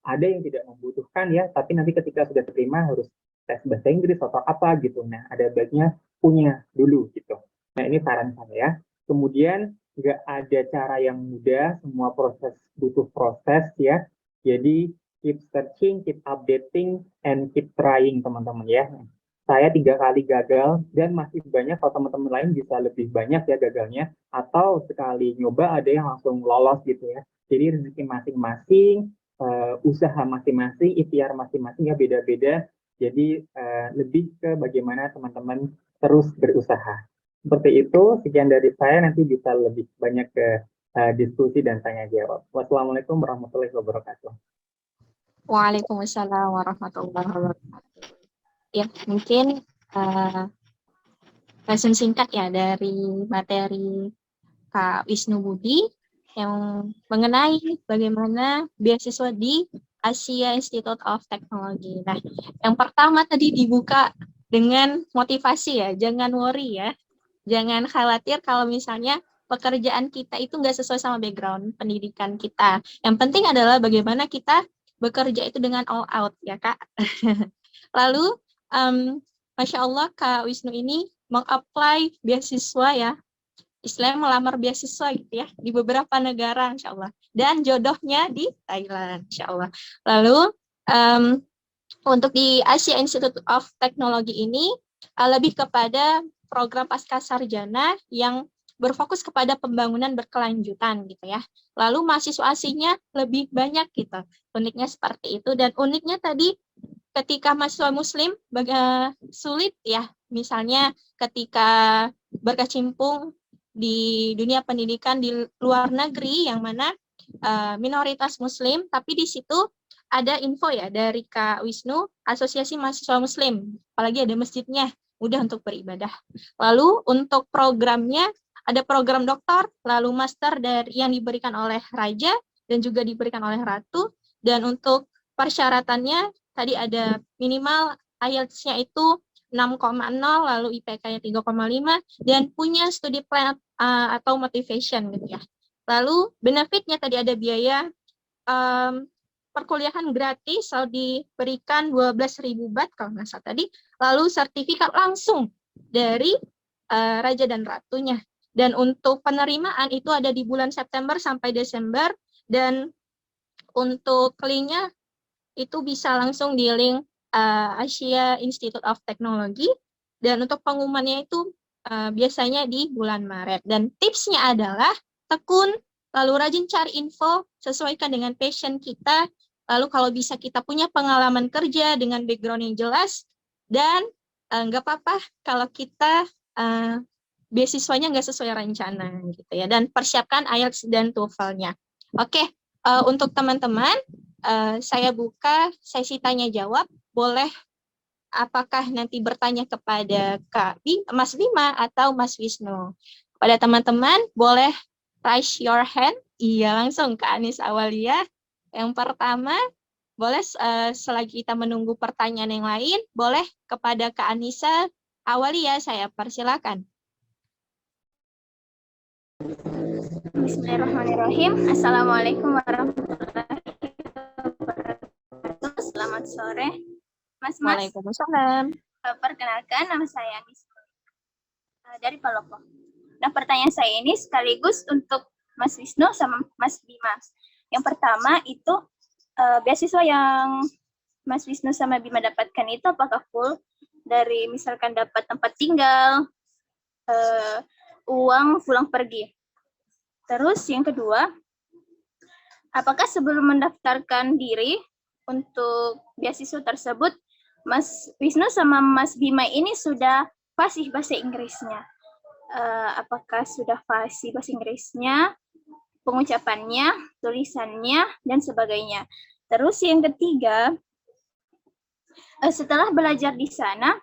ada yang tidak membutuhkan ya, tapi nanti ketika sudah terima harus tes bahasa Inggris atau apa gitu. Nah, ada baiknya punya dulu gitu. Nah, ini saran saya. Kemudian nggak ada cara yang mudah, semua proses butuh proses ya. Jadi keep searching, keep updating, and keep trying teman-teman ya. Saya 3 kali gagal, dan masih banyak kalau teman-teman lain bisa lebih banyak ya gagalnya, atau sekali nyoba ada yang langsung lolos gitu ya. Jadi rezeki masing-masing, usaha masing-masing, ikhtiar masing-masing ya beda-beda. Jadi lebih ke bagaimana teman-teman terus berusaha. Seperti itu, sekian dari saya, nanti bisa lebih banyak ke diskusi dan tanya jawab. Wassalamualaikum warahmatullahi wabarakatuh. Waalaikumsalam warahmatullahi wabarakatuh. Ya, mungkin resume singkat ya dari materi Kak Wisnu Budi yang mengenai bagaimana beasiswa di Asia Institute of Technology. Nah, yang pertama tadi dibuka dengan motivasi ya, jangan worry ya, jangan khawatir kalau misalnya pekerjaan kita itu nggak sesuai sama background pendidikan kita. Yang penting adalah bagaimana kita bekerja itu dengan all out ya Kak. Lalu Masya Allah Kak Wisnu ini meng-apply beasiswa ya, istilahnya melamar beasiswa gitu ya, di beberapa negara Insya Allah. Dan jodohnya di Thailand Insya Allah. Lalu untuk di Asia Institute of Technology ini lebih kepada program pascasarjana yang berfokus kepada pembangunan berkelanjutan gitu ya. Lalu mahasiswa asingnya lebih banyak gitu. Uniknya seperti itu, dan uniknya tadi ketika mahasiswa muslim sulit ya, misalnya ketika berkecimpung di dunia pendidikan di luar negeri yang mana minoritas muslim, tapi di situ ada info ya dari Kak Wisnu, Asosiasi Mahasiswa Muslim, apalagi ada masjidnya, mudah untuk beribadah. Lalu untuk programnya ada program doktor, lalu master dari yang diberikan oleh Raja dan juga diberikan oleh Ratu. Dan untuk persyaratannya tadi ada minimal IELTS-nya itu 6,0, lalu IPK-nya 3,5, dan punya studi plan atau motivation gitu ya. Lalu benefitnya tadi ada biaya perkuliahan gratis, lalu diberikan 12.000 baht kalau nggak salah tadi, lalu sertifikat langsung dari Raja dan Ratunya. Dan untuk penerimaan itu ada di bulan September sampai Desember, dan untuk linknya itu bisa langsung di link Asia Institute of Technology, dan untuk pengumumannya itu biasanya di bulan Maret. Dan tipsnya adalah tekun, lalu rajin cari info, sesuaikan dengan passion kita, lalu kalau bisa kita punya pengalaman kerja dengan background yang jelas, dan nggak apa-apa kalau kita beasiswanya nggak sesuai rencana gitu ya, dan persiapkan IELTS dan TOEFL-nya. Oke, untuk teman-teman saya buka sesi tanya jawab. Boleh apakah nanti bertanya kepada Mas Bima atau Mas Wisnu. Pada teman-teman boleh raise your hand. Iya, langsung ke Anis Awalia. Yang pertama, boleh selagi kita menunggu pertanyaan yang lain, boleh kepada Kak Anissa Awalia, saya persilakan. Bismillahirrahmanirrahim. Assalamualaikum warahmatullahi wabarakatuh. Selamat sore, Mas. Waalaikumsalam. Perkenalkan, nama saya Anis dari Palopo. Nah, pertanyaan saya ini sekaligus untuk Mas Wisnu sama Mas Bima. Yang pertama itu beasiswa yang Mas Wisnu sama Bima dapatkan itu apakah full dari misalkan dapat tempat tinggal, uang pulang pergi. Terus yang kedua, apakah sebelum mendaftarkan diri untuk beasiswa tersebut, Mas Wisnu sama Mas Bima ini sudah fasih bahasa Inggrisnya? Apakah sudah fasih bahasa Inggrisnya, pengucapannya, tulisannya, dan sebagainya? Terus yang ketiga, setelah belajar di sana,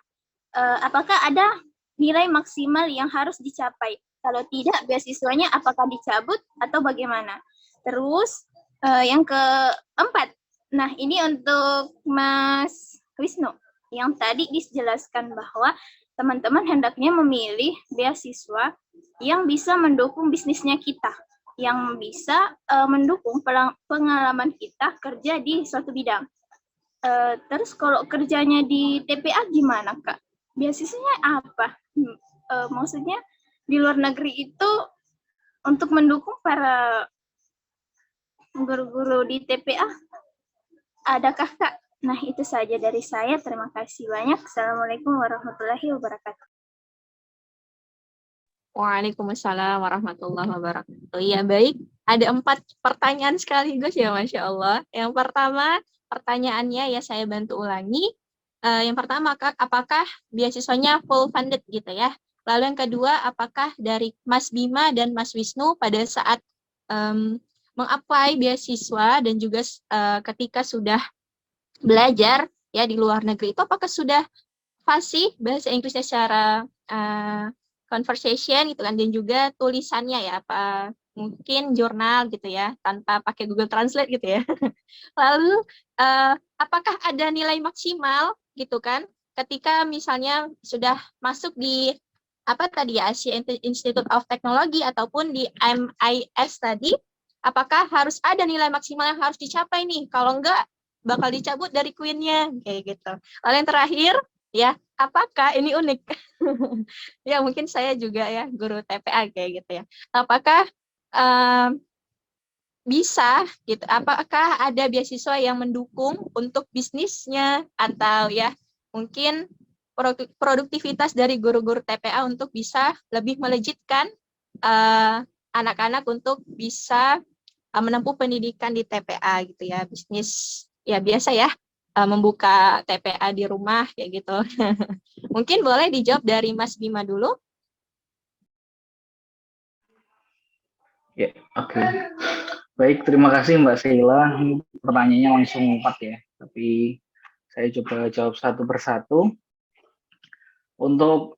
apakah ada nilai maksimal yang harus dicapai? Kalau tidak, beasiswanya apakah dicabut atau bagaimana? Terus yang keempat, nah ini untuk Mas Wisnu, yang tadi dijelaskan bahwa teman-teman hendaknya memilih beasiswa yang bisa mendukung bisnisnya kita, yang bisa mendukung pengalaman kita kerja di suatu bidang. Terus kalau kerjanya di TPA gimana, Kak? Beasiswanya apa? Maksudnya di luar negeri itu untuk mendukung para guru-guru di TPA, adakah, Kak? Nah, itu saja dari saya. Terima kasih banyak. Assalamualaikum warahmatullahi wabarakatuh. Waalaikumsalam warahmatullahi wabarakatuh. Ya, baik. Ada 4 pertanyaan sekaligus ya, Masya Allah. Yang pertama, pertanyaannya ya saya bantu ulangi. Yang pertama, apakah beasiswanya full funded gitu ya? Lalu yang kedua, apakah dari Mas Bima dan Mas Wisnu pada saat meng-apply beasiswa dan juga ketika sudah belajar ya di luar negeri itu apakah sudah fasih bahasa Inggrisnya secara conversation gitu kan, dan juga tulisannya ya, apa mungkin jurnal gitu ya tanpa pakai Google Translate gitu ya. Lalu apakah ada nilai maksimal gitu kan ketika misalnya sudah masuk di apa tadi ya, Asia Institute of Technology ataupun di MIS tadi, apakah harus ada nilai maksimal yang harus dicapai nih? Kalau enggak bakal dicabut dari Queen-nya kayak gitu. Lalu yang terakhir ya, apakah ini unik? Ya mungkin saya juga ya guru TPA kayak gitu ya. Apakah bisa gitu? Apakah ada beasiswa yang mendukung untuk bisnisnya atau ya mungkin produktivitas dari guru-guru TPA untuk bisa lebih melejitkan anak-anak untuk bisa menempuh pendidikan di TPA gitu ya, bisnis ya biasa ya, membuka TPA di rumah kayak gitu. Mungkin boleh dijawab dari Mas Bima dulu. Ya, oke. Baik, terima kasih Mbak Sheila. Pertanyaannya langsung 4 ya, tapi saya coba jawab satu persatu. Untuk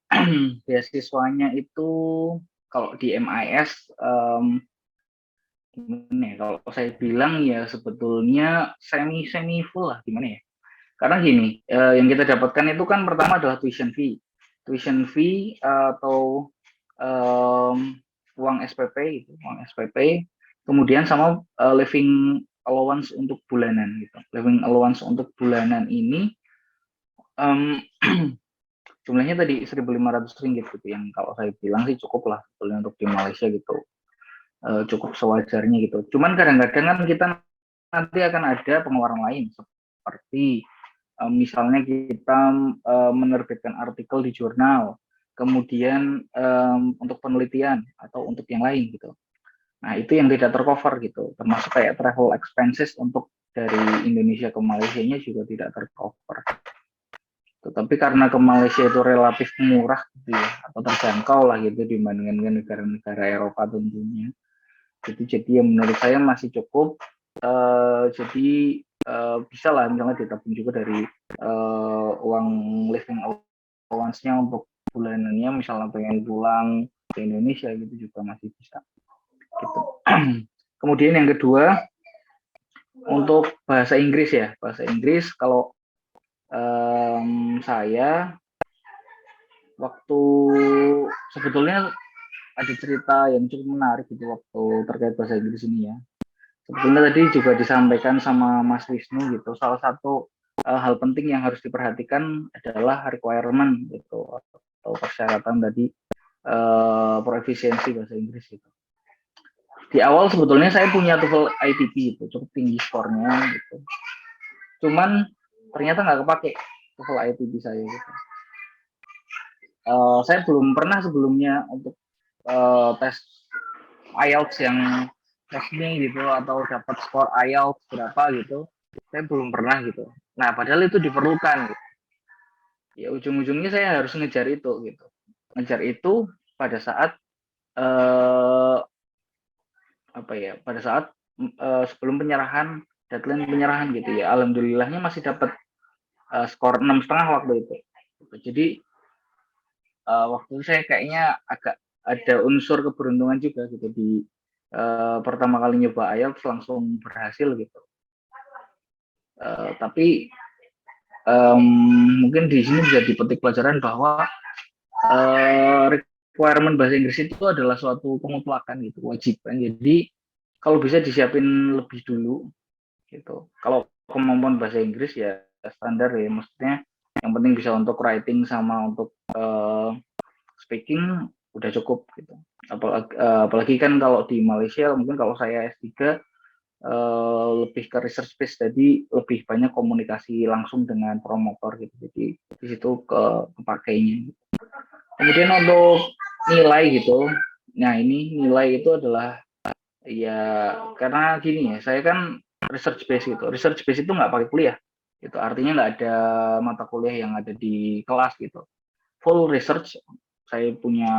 beasiswanya itu kalau di MIS gimana ya, kalau saya bilang ya sebetulnya semi full lah, gimana ya, karena gini, yang kita dapatkan itu kan pertama adalah tuition fee atau uang SPP gitu, uang SPP, kemudian sama living allowance untuk bulanan gitu. Living allowance untuk bulanan ini jumlahnya tadi 1.500 ringgit gitu, yang kalau saya bilang sih cukup lah sebetulnya untuk di Malaysia gitu, cukup sewajarnya gitu. Cuman kadang-kadang kan kita nanti akan ada pengeluaran lain seperti misalnya kita menerbitkan artikel di jurnal, kemudian untuk penelitian atau untuk yang lain gitu. Nah, itu yang tidak tercover gitu, termasuk kayak travel expenses untuk dari Indonesia ke Malaysia-nya juga tidak tercover. Tetapi karena ke Malaysia itu relatif murah gitu ya, atau terjangkau lah gitu dibandingkan negara-negara Eropa tentunya. Jadi yang menurut saya masih cukup. Jadi bisa lah misalnya ditabung juga dari uang living allowance-nya untuk bulanannya, misalnya pengen pulang ke Indonesia gitu juga masih bisa. Gitu. Kemudian yang kedua, untuk bahasa Inggris ya, bahasa Inggris kalau saya waktu sebetulnya ada cerita yang cukup menarik gitu waktu terkait bahasa Inggris ini ya. Sebetulnya tadi juga disampaikan sama Mas Wisnu gitu, salah satu hal penting yang harus diperhatikan adalah requirement gitu atau persyaratan tadi proefisiensi bahasa Inggris gitu. Di awal sebetulnya saya punya TOEFL ITP itu cukup tinggi skornya gitu. Cuman ternyata nggak kepake TOEFL ITP saya gitu. Saya belum pernah sebelumnya untuk tes IELTS yang resmi gitu atau dapat skor IELTS berapa gitu, saya belum pernah gitu. Nah, padahal itu diperlukan gitu. Ya ujung-ujungnya saya harus ngejar itu gitu. Ngejar itu pada saat pada saat sebelum penyerahan, deadline penyerahan gitu ya. Alhamdulillahnya masih dapat skor 6,5 waktu itu. Jadi waktu itu saya kayaknya agak ada unsur keberuntungan juga gitu di pertama kali nyoba IELTS langsung berhasil gitu. Tapi mungkin di sini bisa dipetik pelajaran bahwa requirement bahasa Inggris itu adalah suatu kemutlakan gitu, kewajiban. Jadi kalau bisa disiapin lebih dulu gitu. Kalau kemampuan bahasa Inggris ya standar ya, maksudnya yang penting bisa untuk writing sama untuk speaking udah cukup gitu. Apalagi kan kalau di Malaysia mungkin kalau saya S3 lebih ke research base, jadi lebih banyak komunikasi langsung dengan promotor gitu. Jadi di situ kepakainya. Kemudian untuk nilai gitu. Nah, ini nilai itu adalah ya karena gini ya, saya kan research base gitu. Research base itu nggak pakai kuliah. Gitu. Artinya nggak ada mata kuliah yang ada di kelas gitu. Full research, saya punya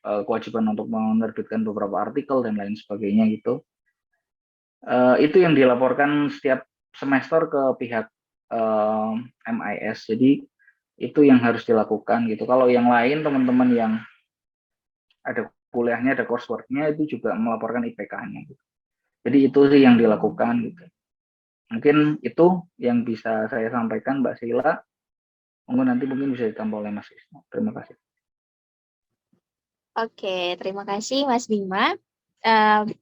kewajiban untuk menerbitkan beberapa artikel dan lain sebagainya gitu. Itu yang dilaporkan setiap semester ke pihak MIS. Jadi itu yang harus dilakukan gitu. Kalau yang lain teman-teman yang ada kuliahnya, ada coursework-nya itu juga melaporkan IPK-nya gitu. Jadi itu sih yang dilakukan gitu. Mungkin itu yang bisa saya sampaikan Mbak Sheila. Nanti mungkin bisa ditambah oleh Mas Wisnu. Terima kasih. Oke, terima kasih Mas Bima.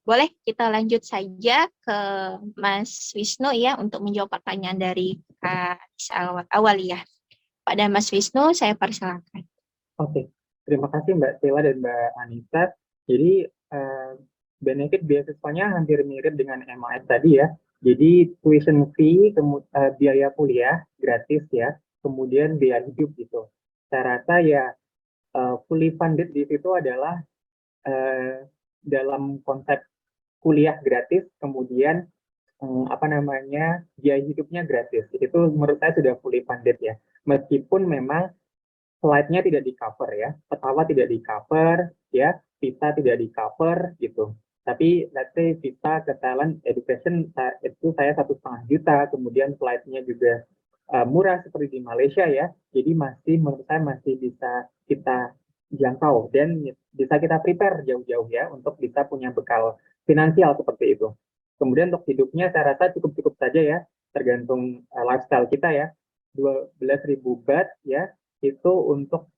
Boleh kita lanjut saja ke Mas Wisnu ya untuk menjawab pertanyaan dari Kak Awalia. Pada Mas Wisnu, saya persilakan. Oke, terima kasih Mbak Sheila dan Mbak Anissa. Jadi benefit beasiswanya hampir mirip dengan MIS tadi ya. Jadi tuition fee, biaya kuliah gratis ya, kemudian biaya hidup gitu. Saya rasa ya fully funded di situ adalah dalam konsep kuliah gratis, kemudian biaya hidupnya gratis. Itu menurut saya sudah fully funded ya. Meskipun memang slide-nya tidak di cover ya, pesawat tidak di cover ya, visa tidak di cover gitu. Tapi let's say visa ke Thailand education itu saya 1,5 juta, kemudian slide-nya juga murah seperti di Malaysia ya. Jadi masih menurut saya masih bisa kita jangkau dan bisa kita prepare jauh-jauh ya untuk bisa punya bekal finansial seperti itu. Kemudian untuk hidupnya saya rasa cukup-cukup saja ya, tergantung lifestyle kita ya. 12.000 baht ya itu untuk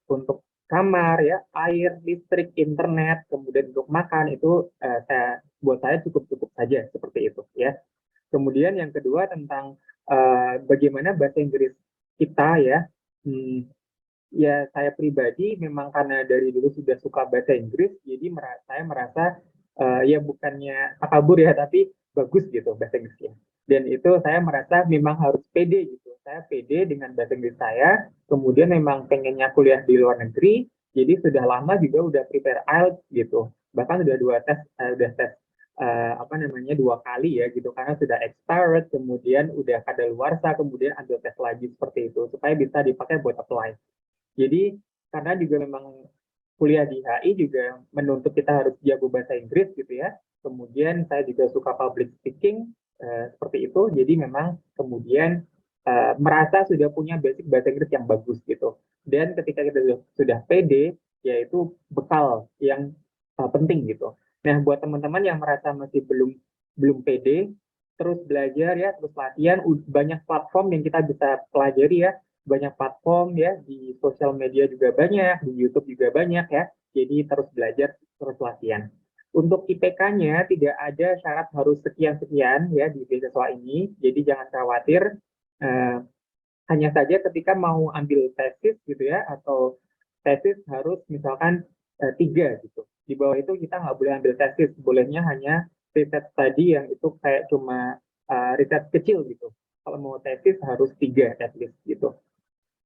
kamar ya, air, listrik, internet, kemudian untuk makan itu buat saya cukup-cukup saja seperti itu ya. Kemudian yang kedua tentang bagaimana bahasa Inggris kita ya. Ya saya pribadi memang karena dari dulu sudah suka bahasa Inggris, jadi saya merasa ya bukannya takabur ya, tapi bagus gitu bahasa Inggrisnya. Dan itu saya merasa memang harus pede gitu. Saya pede dengan bahasa Inggris saya, kemudian memang pengennya kuliah di luar negeri, jadi sudah lama juga udah prepare IELTS gitu. Bahkan udah tes 2 kali ya gitu, karena sudah expired, kemudian udah kadaluarsa, kemudian ambil tes lagi seperti itu, supaya bisa dipakai buat apply. Jadi karena juga memang kuliah di HI juga menuntut kita harus jago bahasa Inggris gitu ya. Kemudian saya juga suka public speaking seperti itu. Jadi memang kemudian merasa sudah punya basic bahasa Inggris yang bagus gitu. Dan ketika kita sudah pede, yaitu bekal yang penting gitu. Nah, buat teman-teman yang merasa masih belum pede, terus belajar ya, terus latihan, banyak platform yang kita bisa pelajari ya. Banyak platform ya, di sosial media juga banyak, di YouTube juga banyak ya. Jadi terus belajar, terus latihan. Untuk IPK-nya tidak ada syarat harus sekian-sekian ya di beasiswa ini. Jadi jangan khawatir. Hanya saja ketika mau ambil tesis gitu ya, atau tesis harus misalkan 3 gitu. Di bawah itu kita nggak boleh ambil tesis, bolehnya hanya riset study yang itu kayak cuma riset kecil gitu. Kalau mau tesis harus 3 at least gitu.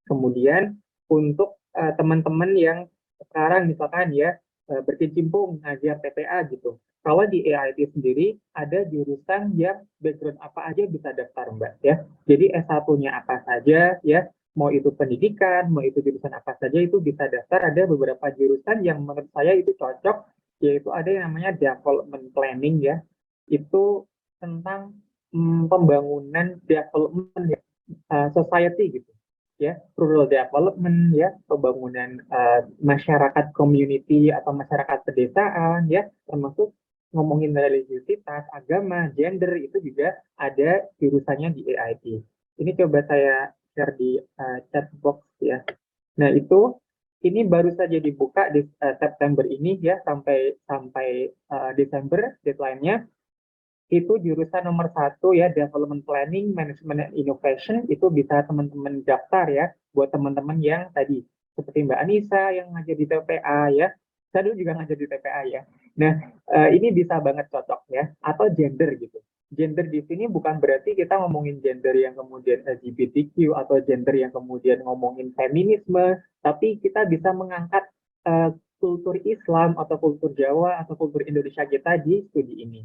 Kemudian untuk teman-teman yang sekarang misalkan ya berkecimpung ngajar TPA gitu. Kalau di AIT sendiri ada jurusan yang background apa aja bisa daftar Mbak ya. Jadi S1-nya apa saja ya, mau itu pendidikan, mau itu jurusan apa saja itu bisa daftar. Ada beberapa jurusan yang menurut saya itu cocok, yaitu ada yang namanya development planning ya. Itu tentang pembangunan development ya, society gitu. Ya, rural development ya, pembangunan masyarakat community atau masyarakat pedesaan ya, termasuk ngomongin religiusitas, agama, gender itu juga ada jurusannya di AIT. Ini coba saya share di chat box ya. Nah, ini baru saja dibuka di September ini ya, sampai Desember deadline-nya. Itu jurusan nomor 1 ya, Development Planning, Management and Innovation, itu bisa teman-teman daftar ya, buat teman-teman yang tadi, seperti Mbak Anissa yang ngajar di TPA ya, saya dulu juga ngajar di TPA ya. Nah, ini bisa banget cocok ya, atau gender gitu. Gender di sini bukan berarti kita ngomongin gender yang kemudian LGBTQ, atau gender yang kemudian ngomongin feminisme, tapi kita bisa mengangkat kultur Islam, atau kultur Jawa, atau kultur Indonesia kita di studi ini.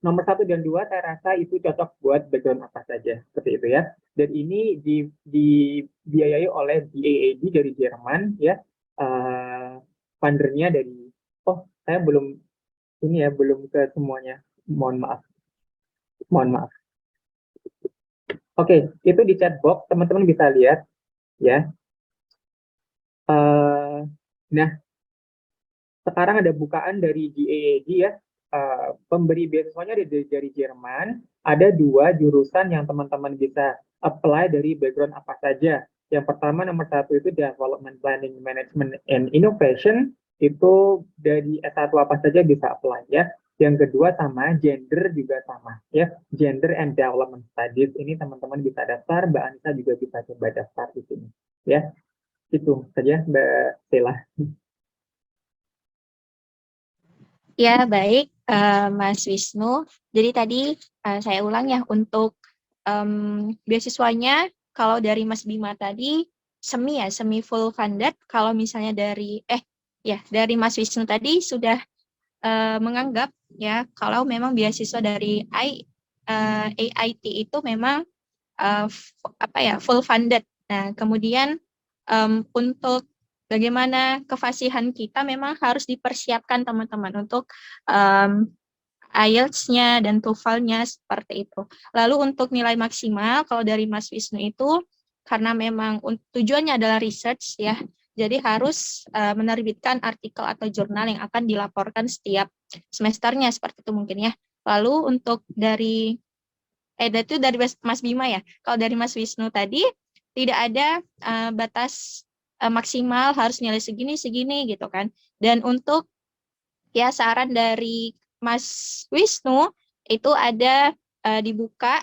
Nomor 1 dan 2 saya rasa itu cocok buat background apa saja seperti itu ya. Dan ini dibiayai oleh DAAD dari Jerman ya. Fundernya dari saya belum ke semuanya. Mohon maaf. Oke, itu di chat box teman-teman bisa lihat ya. Nah, sekarang ada bukaan dari DAAD ya. Pemberi beasiswanya dari Jerman, ada 2 jurusan yang teman-teman bisa apply dari background apa saja. Yang pertama nomor 1 itu Development Planning, Management and Innovation, itu dari S1 apa saja bisa apply ya. Yang kedua sama, gender juga sama ya, Gender and Development Studies, ini teman-teman bisa daftar, Mbak Anissa juga bisa coba daftar di sini ya. Itu saja Mbak Stella. Ya, baik, Mas Wisnu. Jadi tadi saya ulang ya, untuk beasiswanya, kalau dari Mas Bima tadi, semi full funded. Kalau misalnya dari Mas Wisnu tadi sudah menganggap ya, kalau memang beasiswa dari AIT itu memang full funded. Nah, kemudian untuk bagaimana kefasihan kita memang harus dipersiapkan teman-teman untuk IELTS-nya dan TOEFL-nya seperti itu. Lalu untuk nilai maksimal, kalau dari Mas Wisnu itu, karena memang tujuannya adalah research ya, Jadi harus menerbitkan artikel atau jurnal yang akan dilaporkan setiap semesternya seperti itu mungkin ya. Lalu untuk dari itu dari Mas Bima ya. Kalau dari Mas Wisnu tadi tidak ada batas maksimal harus nilai segini gitu kan. Dan untuk ya saran dari Mas Wisnu itu ada dibuka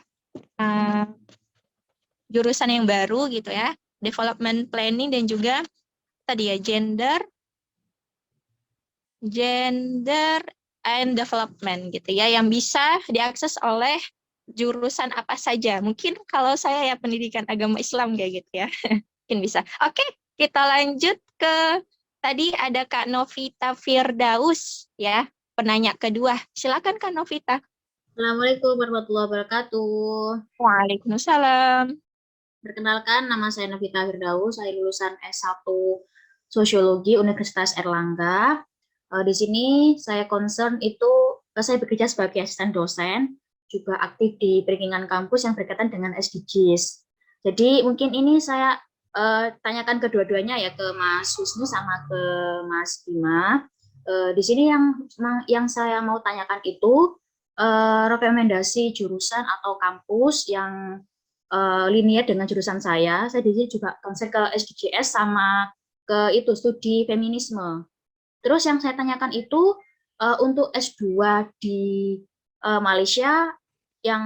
jurusan yang baru gitu ya, development planning dan juga tadi ya gender and development gitu ya, yang bisa diakses oleh jurusan apa saja. Mungkin kalau saya ya pendidikan agama Islam kayak gitu ya. Mungkin bisa. Oke, kita lanjut ke tadi ada Kak Novita Firdaus ya, penanya kedua. Silakan Kak Novita. Assalamualaikum warahmatullahi wabarakatuh. Waalaikumsalam. Perkenalkan, nama saya Novita Firdaus, saya lulusan S1 Sosiologi Universitas Erlangga. Di sini saya concern itu, saya bekerja sebagai asisten dosen, juga aktif di peringkingan kampus yang berkaitan dengan SDGs. Jadi mungkin ini saya tanyakan kedua-duanya ya, ke Mas Wisnu sama ke Mas Bima. Di sini yang saya mau tanyakan itu rekomendasi jurusan atau kampus yang linear dengan jurusan saya. Saya di sini juga concern ke SDGs sama ke itu studi feminisme. Terus yang saya tanyakan itu untuk S2 di Malaysia, yang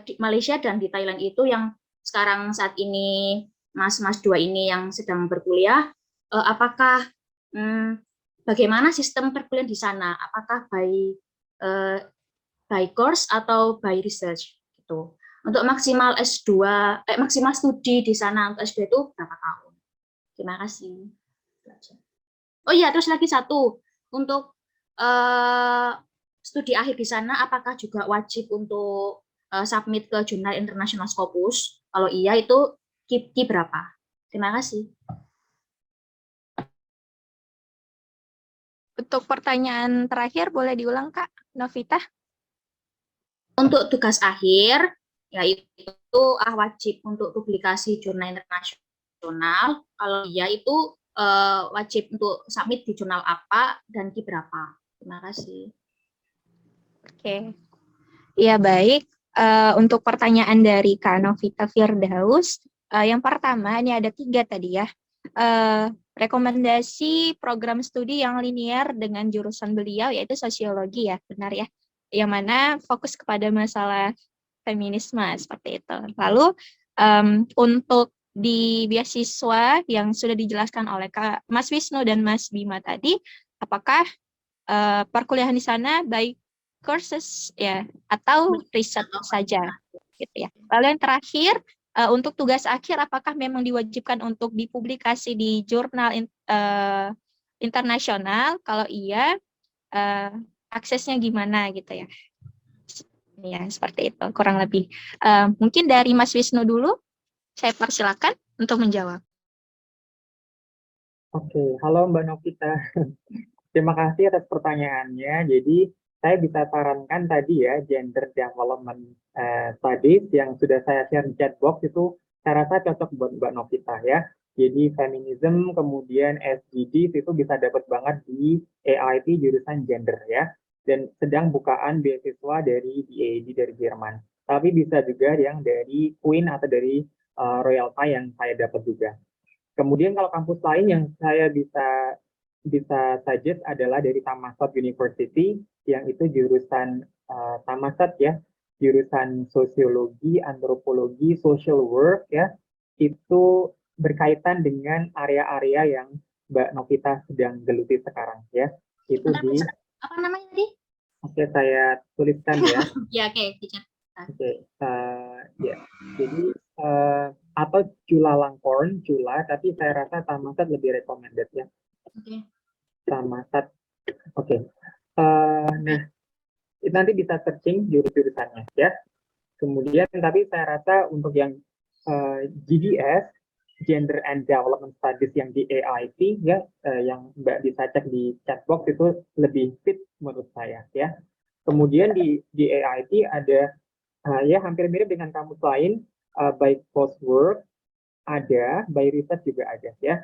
di Malaysia dan di Thailand itu yang sekarang saat ini Mas dua ini yang sedang berkuliah, apakah bagaimana sistem perkuliahan di sana? Apakah by course atau by research gitu? Untuk maksimal S2, maksimal studi di sana untuk S2 itu berapa tahun? Terima kasih. Oh iya, terus lagi satu, untuk studi akhir di sana, apakah juga wajib untuk submit ke jurnal internasional Scopus? Kalau iya, itu KIP berapa? Terima kasih. Untuk pertanyaan terakhir boleh diulang Kak Novita? Untuk tugas akhir, yaitu wajib untuk publikasi jurnal internasional. Kalau iya itu wajib untuk submit di jurnal apa dan di berapa. Terima kasih. Oke. Ya baik. Untuk pertanyaan dari Kak Novita Firdaus, yang pertama ini ada 3 tadi ya. Rekomendasi program studi yang linear dengan jurusan beliau yaitu sosiologi ya, benar ya. Yang mana fokus kepada masalah feminisme seperti itu. Lalu untuk di beasiswa yang sudah dijelaskan oleh Kak Mas Wisnu dan Mas Bima tadi, apakah perkuliahan di sana baik courses ya atau riset saja gitu ya. Lalu yang terakhir untuk tugas akhir apakah memang diwajibkan untuk dipublikasi di jurnal internasional? Kalau iya, aksesnya gimana gitu ya. Ya, seperti itu kurang lebih. Mungkin dari Mas Wisnu dulu, saya persilakan untuk menjawab. Oke, halo Mbak Novita. Terima kasih atas pertanyaannya. Jadi, saya bisa sarankan tadi ya, Gender Development Studies yang sudah saya share di chat box itu saya rasa cocok buat Mbak Novita ya. Jadi, feminism, kemudian SDGs itu bisa dapat banget di AIT jurusan gender ya. Dan sedang bukaan beasiswa dari DAAD dari Jerman. Tapi bisa juga yang dari Queen atau dari Royal Thai yang saya dapat juga. Kemudian kalau kampus lain yang saya bisa suggest adalah dari Thammasat University yang itu jurusan Thammasat ya, jurusan sosiologi, antropologi, social work ya, itu berkaitan dengan area-area yang Mbak Novita sedang geluti sekarang ya. Itu di apa namanya tadi? Oke, saya tuliskan ya. Ya, oke, teacher. Oke, ya. Jadi atau Chulalongkorn, Chula, tapi saya rasa Thammasat lebih recommended ya. Oke. Thammasat. Oke. Nah, itu nanti bisa searching jurusannya ya. Kemudian tapi saya rasa untuk yang GDS, Gender and Development Studies yang di AIT ya, yang Mbak bisa cek di chat box itu lebih fit menurut saya ya. Kemudian di AIT ada ya hampir mirip dengan kampus lain, baik post work ada, by research juga ada ya.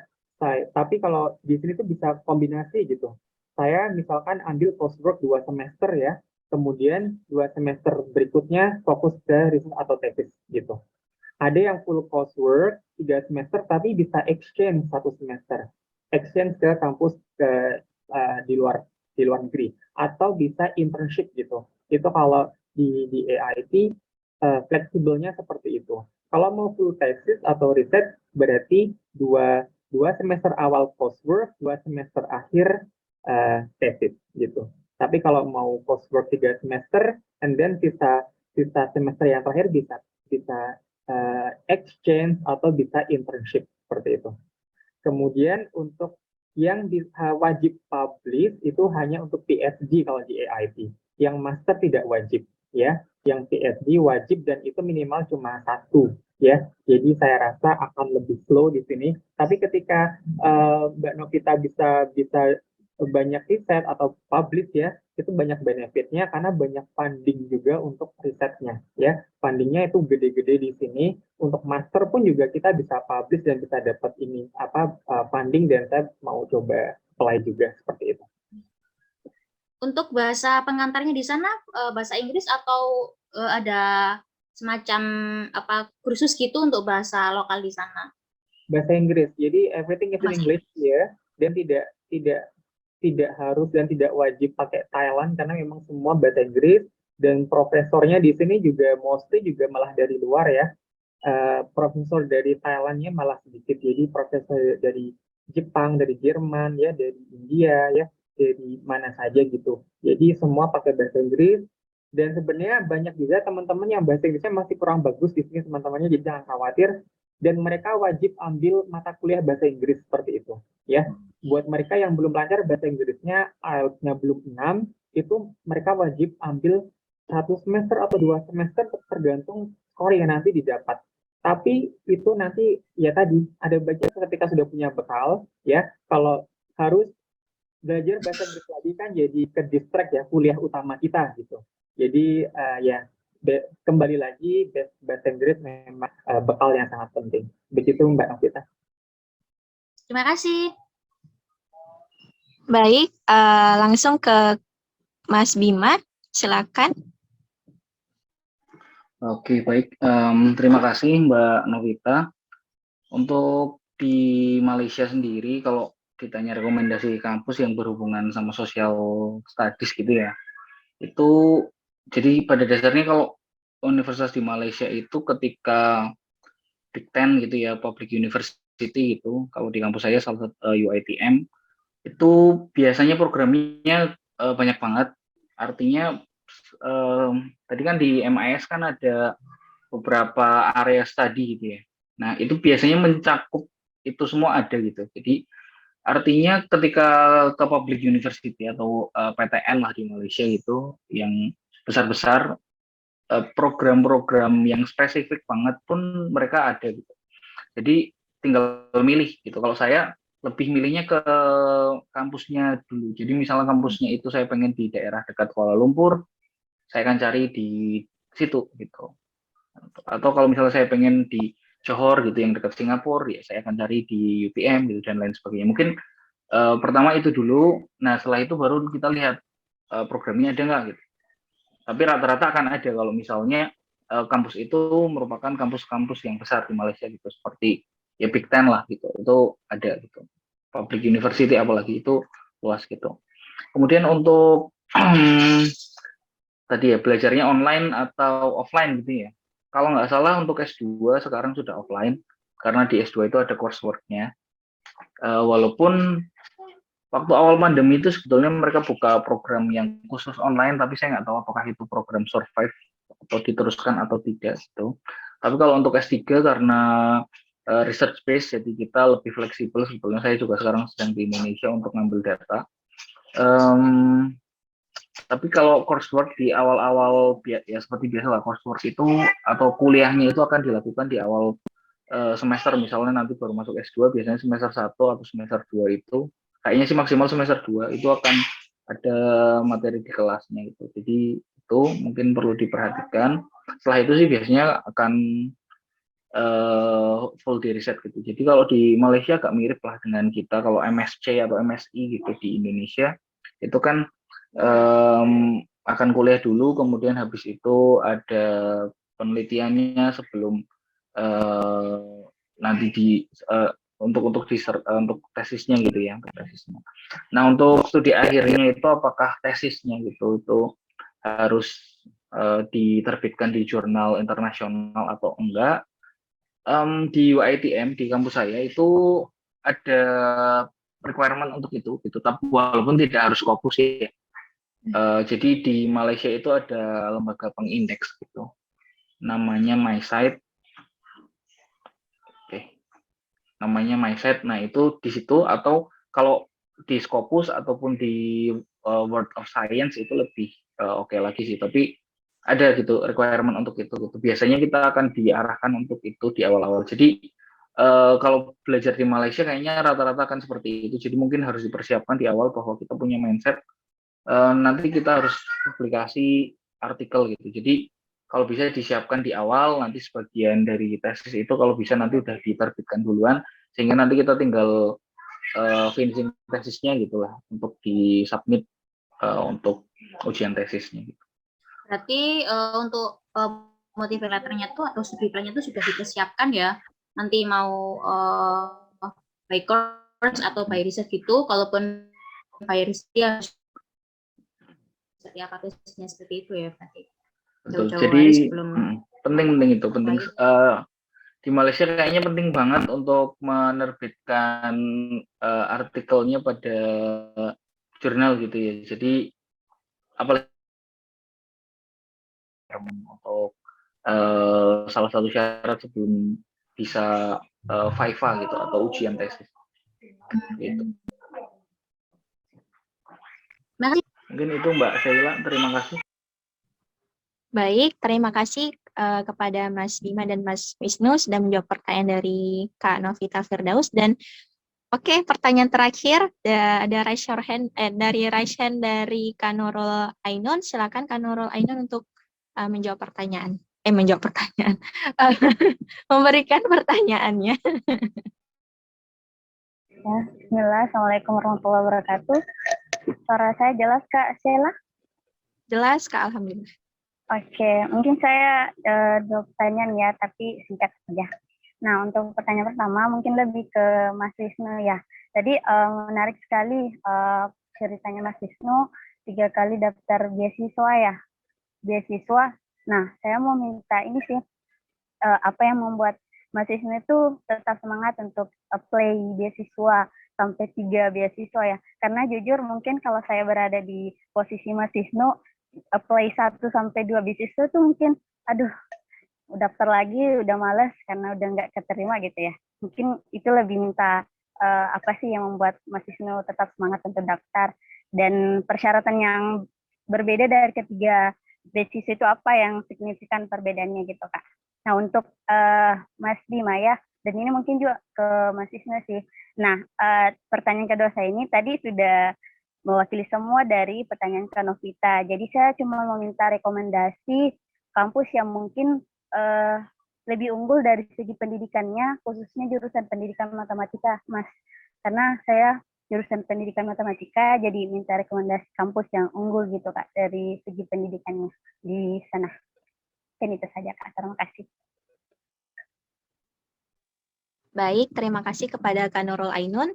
Tapi kalau di sini tuh bisa kombinasi gitu. Saya misalkan ambil coursework 2 semester ya, kemudian 2 semester berikutnya fokus ke riset atau tesis gitu. Ada yang full coursework 3 semester tapi bisa exchange 1 semester. Exchange ke kampus di luar negeri atau bisa internship gitu. Itu kalau di AIT fleksibelnya seperti itu. Kalau mau full thesis atau riset berarti dua semester awal coursework, 2 semester akhir tesis gitu. Tapi kalau mau coursework 3 semester, and then sisa semester yang terakhir bisa exchange atau bisa internship seperti itu. Kemudian untuk yang wajib publish itu hanya untuk PhD kalau di AIT. Yang master tidak wajib ya. Yang PhD wajib dan itu minimal cuma 1 ya. Jadi saya rasa akan lebih slow di sini. Tapi ketika Mbak Novita bisa banyak riset atau publish ya, itu banyak benefitnya karena banyak funding juga untuk risetnya ya. Fundingnya itu gede-gede di sini. Untuk master pun juga kita bisa publish dan bisa dapat ini funding, dan saya mau coba apply juga seperti itu. Untuk bahasa pengantarnya di sana bahasa Inggris atau ada semacam kursus gitu untuk bahasa lokal di sana? Bahasa Inggris. Jadi everything is in English ya, dan tidak harus dan tidak wajib pakai Thailand karena memang semua bahasa Inggris, dan profesornya di sini juga mostly juga malah dari luar ya. Profesor dari Thailandnya malah sedikit, jadi profesor dari Jepang, dari Jerman ya, dari India ya, dari mana saja gitu. Jadi semua pakai bahasa Inggris, dan sebenarnya banyak juga teman-teman yang bahasa Inggrisnya masih kurang bagus di sini teman-temannya, jadi jangan khawatir. Dan mereka wajib ambil mata kuliah bahasa Inggris seperti itu ya. Buat mereka yang belum lancar bahasa Inggrisnya, IELTS-nya belum 6, itu mereka wajib ambil 1 semester atau 2 semester tergantung skor yang nanti didapat. Tapi itu nanti ya tadi ada bagian ketika sudah punya bekal ya, kalau harus belajar bahasa Inggris lagi kan jadi ke distract ya kuliah utama kita gitu. Jadi ya kembali lagi bahasa Inggris memang bekal yang sangat penting. Begitu Mbak Novita. Terima kasih. Baik, langsung ke Mas Bima, silakan. Oke, baik. Terima kasih Mbak Novita. Untuk di Malaysia sendiri, kalau ditanya rekomendasi kampus yang berhubungan sama social studies gitu ya, itu jadi pada dasarnya kalau universitas di Malaysia itu ketika Big Ten gitu ya, Public University gitu, kalau di kampus saya salah satu UiTM, itu biasanya programnya banyak banget. Artinya tadi kan di MIS kan ada beberapa area study gitu ya. Nah, itu biasanya mencakup itu semua ada gitu. Jadi artinya ketika ke public university atau PTN lah di Malaysia itu yang besar-besar, program-program yang spesifik banget pun mereka ada gitu. Jadi tinggal milih gitu. Kalau saya lebih milihnya ke kampusnya dulu. Jadi misalnya kampusnya itu saya pengen di daerah dekat Kuala Lumpur, saya akan cari di situ gitu. Atau kalau misalnya saya pengen di Johor gitu yang dekat Singapura, ya saya akan cari di UPM gitu dan lain sebagainya. Mungkin pertama itu dulu. Nah setelah itu baru kita lihat programnya ada nggak gitu. Tapi rata-rata akan ada kalau misalnya kampus itu merupakan kampus-kampus yang besar di Malaysia gitu, seperti ya Big Ten lah gitu, itu ada gitu. Public University apalagi itu luas gitu. Kemudian untuk tadi ya belajarnya online atau offline gitu ya. Kalau nggak salah untuk S2 sekarang sudah offline karena di S2 itu ada coursework-nya. Walaupun waktu awal pandemi itu sebetulnya mereka buka program yang khusus online, tapi saya nggak tahu apakah itu program survive atau diteruskan atau tidak gitu. Tapi kalau untuk S3 karena research base, jadi kita lebih fleksibel. Sebetulnya saya juga sekarang sedang di Indonesia untuk ngambil data. Tapi kalau coursework di awal-awal ya seperti biasa lah, coursework itu atau kuliahnya itu akan dilakukan di awal semester. Misalnya nanti baru masuk S2 biasanya semester 1 atau semester 2 itu kayaknya sih maksimal semester 2 itu akan ada materi di kelasnya gitu. Jadi itu mungkin perlu diperhatikan. Setelah itu sih biasanya akan full di riset gitu. Jadi kalau di Malaysia agak mirip lah dengan kita kalau MSc atau MSI gitu di Indonesia itu kan akan kuliah dulu, kemudian habis itu ada penelitiannya sebelum nanti untuk tesisnya gitu ya, untuk tesisnya. Nah untuk studi akhirnya itu apakah tesisnya gitu itu harus diterbitkan di jurnal internasional atau enggak? Di UiTM di kampus saya itu ada requirement untuk itu gitu, tapi walaupun tidak harus Scopus ya. Jadi di Malaysia itu ada lembaga pengindeks gitu, namanya MySite. Namanya MySite. Nah itu di situ, atau kalau di Scopus ataupun di World of Science itu lebih oke lagi sih, tapi ada gitu requirement untuk itu gitu. Biasanya kita akan diarahkan untuk itu di awal-awal. Jadi kalau belajar di Malaysia kayaknya rata-rata akan seperti itu. Jadi mungkin harus dipersiapkan di awal bahwa kita punya mindset nanti kita harus publikasi artikel gitu. Jadi kalau bisa disiapkan di awal, nanti sebagian dari tesis itu kalau bisa nanti udah diterbitkan duluan, sehingga nanti kita tinggal finishing tesisnya gitulah untuk disubmit untuk ujian tesisnya gitu. Berarti untuk motivasi letternya tuh atau studi plannya tuh sudah dipersiapkan ya. Nanti mau by course atau by research gitu, kalaupun by research ya setiap tesisnya seperti itu ya berarti. Betul. Jauh-jauh Jadi hari sebelum penting itu penting. Di Malaysia kayaknya penting banget untuk menerbitkan artikelnya pada jurnal gitu ya. Jadi apalagi untuk salah satu syarat sebelum bisa VIVA gitu atau ujian tesis. Gitu. Mungkin itu Mbak Sheila, terima kasih. Baik, terima kasih kepada Mas Bima dan Mas Wisnu sudah menjawab pertanyaan dari Kak Novita Firdaus. Dan oke, pertanyaan terakhir ada raise your hand dari raise hand dari Kak Nurul Ainun. Silakan Kak Nurul Ainun untuk menjawab pertanyaan. Memberikan pertanyaannya. Ya, bismillah. Assalamualaikum warahmatullahi wabarakatuh. Suara saya jelas, Kak Sheila? Jelas, Kak. Alhamdulillah. Oke, mungkin saya dua pertanyaan ya, tapi singkat saja. Nah, untuk pertanyaan pertama mungkin lebih ke Mas Wisnu ya. Tadi menarik sekali ceritanya Mas Wisnu 3 kali daftar beasiswa ya. Beasiswa. Nah, saya mau minta ini sih, apa yang membuat Mas Wisnu itu tetap semangat untuk apply beasiswa sampai 3 beasiswa ya. Karena jujur mungkin kalau saya berada di posisi Mas Wisnu, apply 1 sampai 2 beasiswa tuh mungkin aduh daftar lagi udah males karena udah nggak keterima gitu ya. Mungkin itu lebih minta apa sih yang membuat Mas Wisnu tetap semangat untuk daftar, dan persyaratan yang berbeda dari ketiga beasiswa itu apa yang signifikan perbedaannya gitu Kak. Nah untuk Mas Bima ya, dan ini mungkin juga ke Mas Wisnu sih. Nah pertanyaan kedua saya ini tadi sudah mewakili semua dari pertanyaan Kak Novita. Jadi saya cuma meminta rekomendasi kampus yang mungkin lebih unggul dari segi pendidikannya, khususnya jurusan pendidikan matematika, Mas. Karena saya jurusan pendidikan matematika, jadi minta rekomendasi kampus yang unggul gitu Kak, dari segi pendidikannya di sana. Dan itu saja Kak, terima kasih. Baik, terima kasih kepada Kak Nurul Ainun.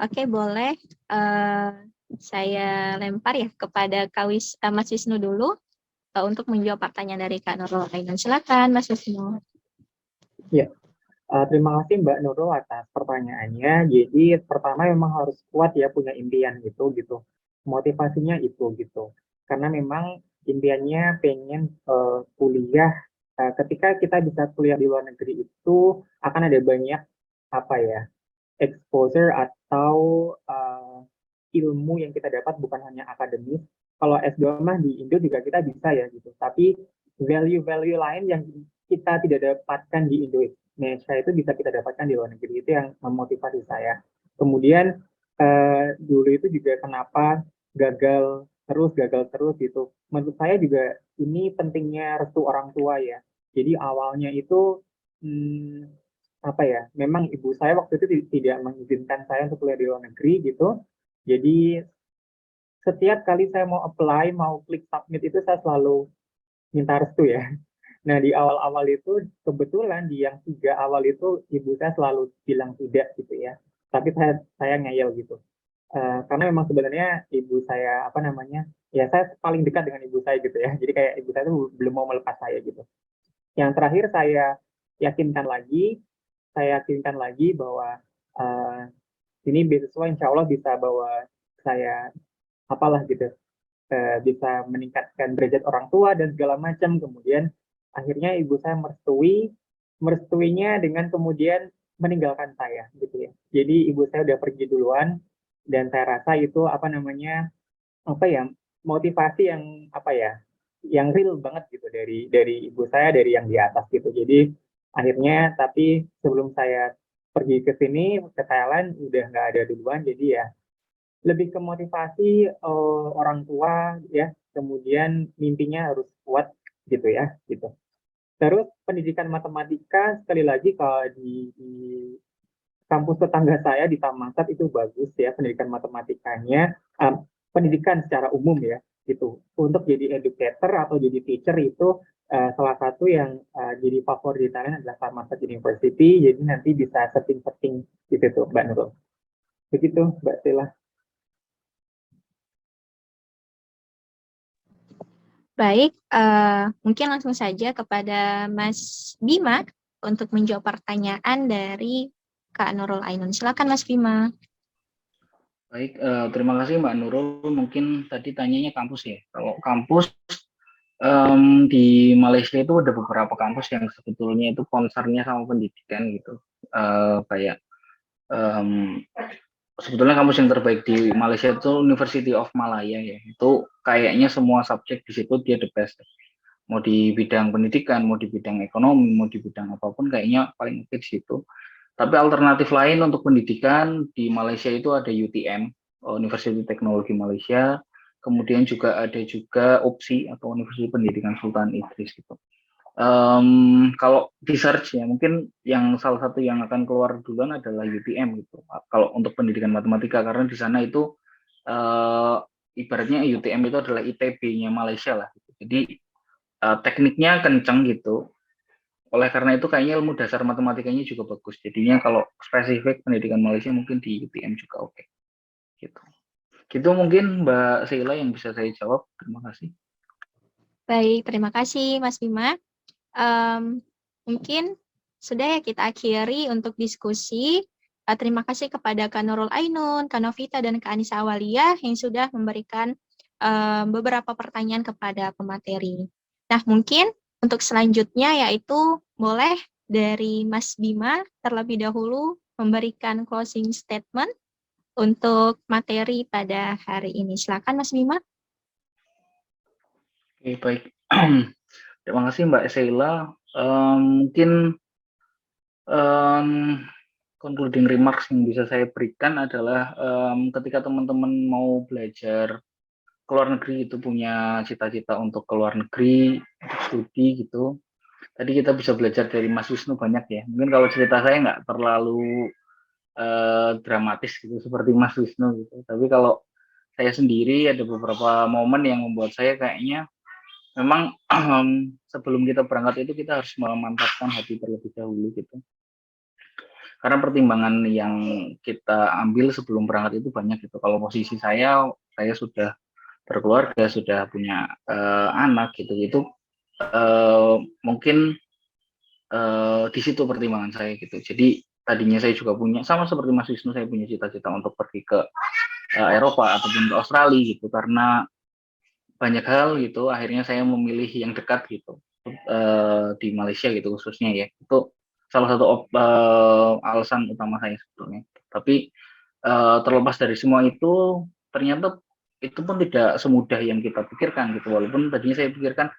Oke, boleh saya lempar ya kepada Mas Wisnu dulu untuk menjawab pertanyaan dari Kak Nurul Ainun. Silakan Mas Wisnu. Ya, terima kasih Mbak Nurul atas pertanyaannya. Jadi pertama memang harus kuat ya punya impian gitu. Motivasinya itu gitu. Karena memang impiannya pengen kuliah. Ketika kita bisa kuliah di luar negeri itu akan ada banyak exposure atau ilmu yang kita dapat bukan hanya akademis. Kalau S2 mah di Indo juga kita bisa ya gitu. Tapi value-value lain yang kita tidak dapatkan di Indonesia itu bisa kita dapatkan di luar negeri. Itu yang memotivasi saya. Kemudian dulu itu juga kenapa gagal terus gitu. Menurut saya juga ini pentingnya restu orang tua ya. Jadi awalnya itu apa ya, memang ibu saya waktu itu tidak mengizinkan saya untuk kuliah di luar negeri gitu. Jadi setiap kali saya mau apply, mau klik submit itu saya selalu minta restu ya. Nah, di awal-awal itu kebetulan di yang 3 awal itu ibu saya selalu bilang tidak gitu ya. Tapi saya ngeyel gitu. Karena memang sebenarnya ibu saya apa namanya? Ya saya paling dekat dengan ibu saya gitu ya. Jadi kayak ibu saya itu belum mau melepas saya gitu. Yang terakhir saya yakinkan lagi bahwa ini beasiswa insya Allah bisa bawa saya apalah gitu, bisa meningkatkan derajat orang tua dan segala macam. Kemudian akhirnya ibu saya merestuinya dengan kemudian meninggalkan saya gitu ya. Jadi ibu saya udah pergi duluan dan saya rasa itu apa namanya, apa ya, motivasi yang apa ya, yang real banget gitu dari ibu saya, dari yang di atas gitu. Jadi akhirnya, tapi sebelum saya pergi ke sini ke Thailand udah nggak ada duluan, jadi ya lebih ke motivasi orang tua ya, kemudian mimpinya harus kuat gitu ya gitu. Terus pendidikan matematika sekali lagi kalau di kampus tetangga saya di Tamasat itu bagus ya pendidikan matematikanya, pendidikan secara umum ya gitu. Untuk jadi educator atau jadi teacher itu salah satu yang jadi favorit di Thailand adalah Tamasat University. Jadi nanti bisa setting-setting di situ Mbak Nurul. Begitu Mbak Stella. Baik, mungkin langsung saja kepada Mas Bima untuk menjawab pertanyaan dari Kak Nurul Ainun. Silakan Mas Bima. Baik, terima kasih Mbak Nurul. Mungkin tadi tanyanya kampus ya. Kalau kampus di Malaysia itu ada beberapa kampus yang sebetulnya itu concernnya sama pendidikan gitu. Kayak sebetulnya kampus yang terbaik di Malaysia itu University of Malaya ya. Itu kayaknya semua subjek di situ dia the best. Mau di bidang pendidikan, mau di bidang ekonomi, mau di bidang apapun kayaknya paling oke di situ. Tapi alternatif lain untuk pendidikan di Malaysia itu ada UTM, University Teknologi Malaysia. Kemudian juga ada juga UPSI atau Universitas Pendidikan Sultan Idris gitu. Kalau di search ya mungkin yang salah satu yang akan keluar duluan adalah UTM gitu. Kalau untuk pendidikan matematika karena di sana itu ibaratnya UTM itu adalah ITB-nya Malaysia lah. Gitu. Jadi tekniknya kencang gitu. Oleh karena itu kayaknya ilmu dasar matematikanya juga bagus. Jadinya kalau spesifik pendidikan Malaysia mungkin di UTM juga oke. Gitu. Gitu mungkin Mbak Sheila yang bisa saya jawab. Terima kasih. Baik, terima kasih Mas Bima. Mungkin sudah ya kita akhiri untuk diskusi. Terima kasih kepada Kak Nurul Ainun, Kak Novita, dan Kak Anissa Awalia yang sudah memberikan beberapa pertanyaan kepada pemateri. Nah, mungkin untuk selanjutnya yaitu boleh dari Mas Bima terlebih dahulu memberikan closing statement untuk materi pada hari ini. Silakan Mas Bima. Oke, baik. Terima kasih Mbak Sheila. Mungkin concluding remarks yang bisa saya berikan adalah ketika teman-teman mau belajar ke luar negeri itu punya cita-cita untuk ke luar negeri, untuk studi gitu. Tadi kita bisa belajar dari Mas Wisnu banyak ya. Mungkin kalau cerita saya nggak terlalu dramatis gitu seperti Mas Wisnu gitu. Tapi kalau saya sendiri ada beberapa momen yang membuat saya kayaknya memang sebelum kita berangkat itu kita harus memantapkan hati terlebih dahulu gitu. Karena pertimbangan yang kita ambil sebelum berangkat itu banyak gitu. Kalau posisi saya sudah berkeluarga, sudah punya anak gitu, itu mungkin di situ pertimbangan saya gitu. Jadi tadinya saya juga punya, sama seperti Mas Wisnu, saya punya cita-cita untuk pergi ke Eropa ataupun ke Australia gitu, karena banyak hal gitu. Akhirnya saya memilih yang dekat gitu di Malaysia gitu khususnya ya. Itu salah satu alasan utama saya sebetulnya. Tapi terlepas dari semua itu, ternyata itu pun tidak semudah yang kita pikirkan gitu. Walaupun tadinya saya pikirkan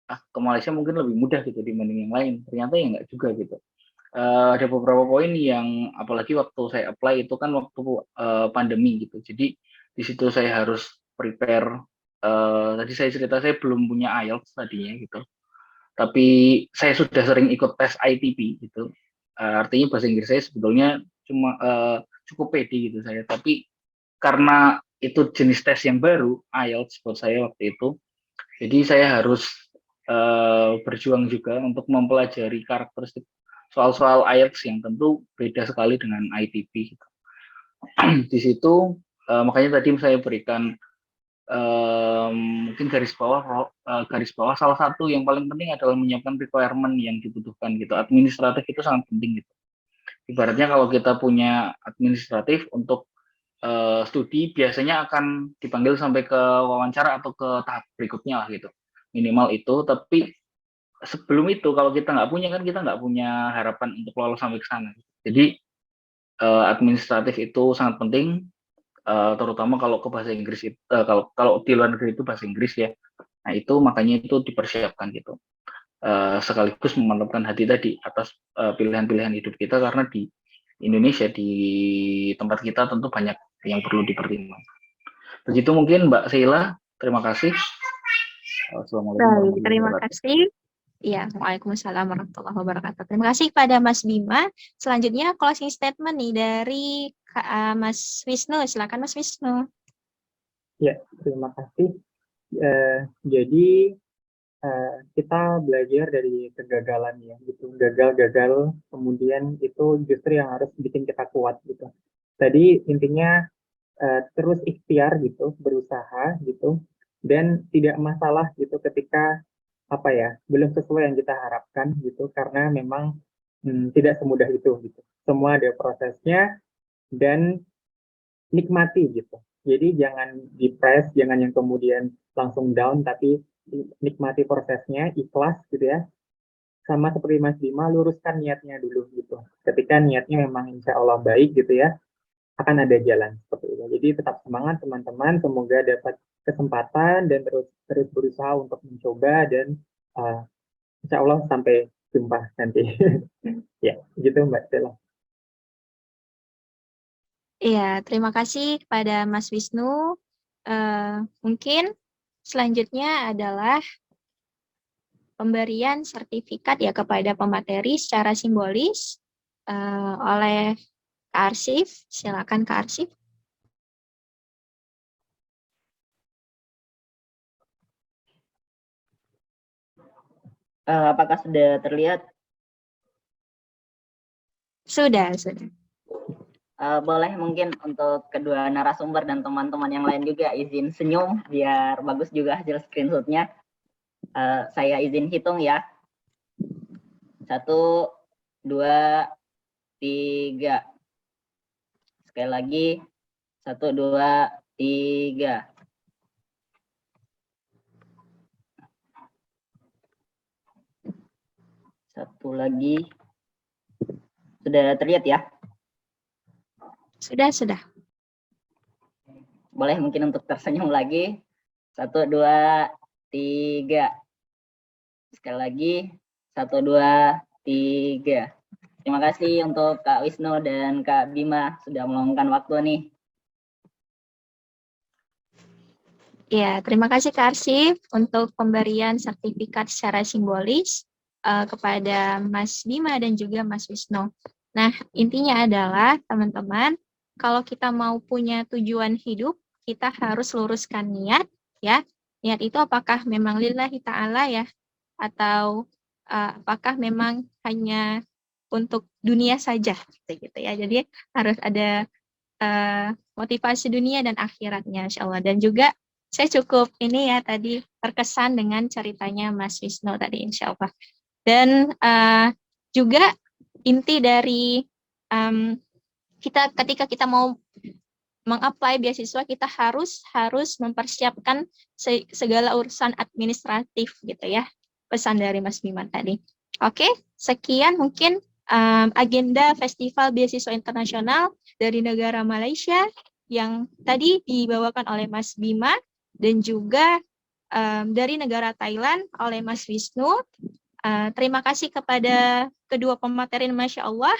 ke Malaysia mungkin lebih mudah gitu dibanding yang lain. Ternyata ya enggak juga gitu. Ada beberapa poin yang apalagi waktu saya apply itu kan waktu pandemi gitu. Jadi di situ saya harus prepare. Tadi saya cerita saya belum punya IELTS tadinya gitu. tapi saya sudah sering ikut tes ITP gitu. Artinya bahasa Inggris saya sebetulnya cuma cukup pede gitu saya, tapi karena itu jenis tes yang baru, IELTS buat saya waktu itu, jadi saya harus berjuang juga untuk mempelajari karakteristik soal-soal IELTS yang tentu beda sekali dengan ITP gitu. Di situ makanya tadi saya berikan mungkin garis bawah salah satu yang paling penting adalah menyiapkan requirement yang dibutuhkan gitu. Administratif itu sangat penting gitu. Ibaratnya kalau kita punya administratif untuk studi biasanya akan dipanggil sampai ke wawancara atau ke tahap berikutnya lah gitu, minimal itu. Tapi sebelum itu kalau kita nggak punya kan kita nggak punya harapan untuk lolos sampai ke sana. Jadi administratif itu sangat penting, terutama kalau ke bahasa Inggris itu, kalau di luar negeri itu bahasa Inggris ya. Nah itu makanya itu dipersiapkan gitu, sekaligus memantapkan hati tadi atas pilihan-pilihan hidup kita, karena di Indonesia, di tempat kita tentu banyak yang perlu dipertimbangkan. Begitu mungkin Mbak Sheila, terima kasih. Assalamualaikum Baik, warahmatullahi terima wabarakatuh. kasih. Ya, Waalaikumsalam warahmatullahi wabarakatuh. Terima kasih kepada Mas Bima. Selanjutnya closing statement nih dari Mas Wisnu. Silakan Mas Wisnu. Ya, terima kasih. Jadi kita belajar dari kegagalan ya, gitu. Gagal-gagal, kemudian itu justru yang harus bikin kita kuat gitu. Tadi intinya terus ikhtiar gitu, berusaha gitu, dan tidak masalah gitu ketika apa ya belum sesuai yang kita harapkan gitu, karena memang tidak semudah itu gitu. Semua ada prosesnya dan nikmati gitu. Jadi jangan depres, jangan yang kemudian langsung down, tapi nikmati prosesnya, ikhlas gitu ya. Sama seperti Mas Bima, luruskan niatnya dulu gitu. Ketika niatnya memang insya Allah baik gitu ya, akan ada jalan seperti itu. Jadi tetap semangat teman-teman, semoga dapat kesempatan dan terus berusaha untuk mencoba, dan insya Allah sampai jumpa nanti. Ya, gitu Mbak Stella. Iya, terima kasih kepada Mas Wisnu. Mungkin selanjutnya adalah pemberian sertifikat ya kepada pemateri secara simbolis oleh Kak Arsif. Silakan Kak Arsif. Apakah sudah terlihat? Sudah. Boleh mungkin untuk kedua narasumber dan teman-teman yang lain juga izin senyum biar bagus juga hasil screenshotnya. Saya izin hitung ya. 1, 2, 3. Sekali lagi 1, 2, 3. Satu lagi. Sudah terlihat ya? Sudah. Boleh mungkin untuk tersenyum lagi. 1, 2, 3. Sekali lagi 1, 2, 3. Terima kasih untuk Kak Wisnu dan Kak Bima sudah meluangkan waktu nih. Ya, terima kasih Kak Arsif untuk pemberian sertifikat secara simbolis kepada Mas Bima dan juga Mas Wisnu. Nah, intinya adalah teman-teman, kalau kita mau punya tujuan hidup, kita harus luruskan niat, ya. Niat itu apakah memang lillahi ta'ala ya, atau apakah memang hanya untuk dunia saja, gitu ya. Jadi harus ada motivasi dunia dan akhiratnya, insya Allah. Dan juga saya cukup ini ya tadi terkesan dengan ceritanya Mas Wisnu tadi, insya Allah. Dan juga inti dari kita ketika kita mau mengapply beasiswa, kita harus mempersiapkan segala urusan administratif gitu ya, pesan dari Mas Bima tadi. Oke, sekian mungkin agenda Festival Beasiswa Internasional dari negara Malaysia yang tadi dibawakan oleh Mas Bima, dan juga dari negara Thailand oleh Mas Wisnu. Terima kasih kepada kedua pemateri, Masya Allah.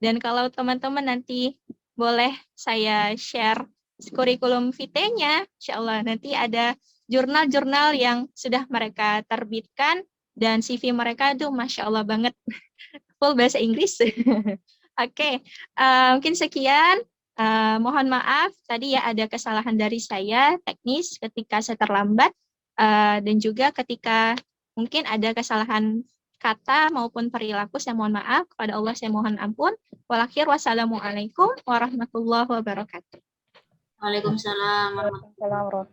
Dan kalau teman-teman nanti boleh saya share kurikulum vitae-nya, insya Allah nanti ada jurnal-jurnal yang sudah mereka terbitkan dan CV mereka tuh Masya Allah banget, full bahasa Inggris. Oke, mungkin sekian. Mohon maaf, tadi ya ada kesalahan dari saya, teknis ketika saya terlambat, dan juga ketika mungkin ada kesalahan kata maupun perilaku, saya mohon maaf. Kepada Allah saya mohon ampun. Wassalamualaikum warahmatullahi wabarakatuh. Waalaikumsalam warahmatullahi wabarakatuh. Waalaikumsalam warahmatullahi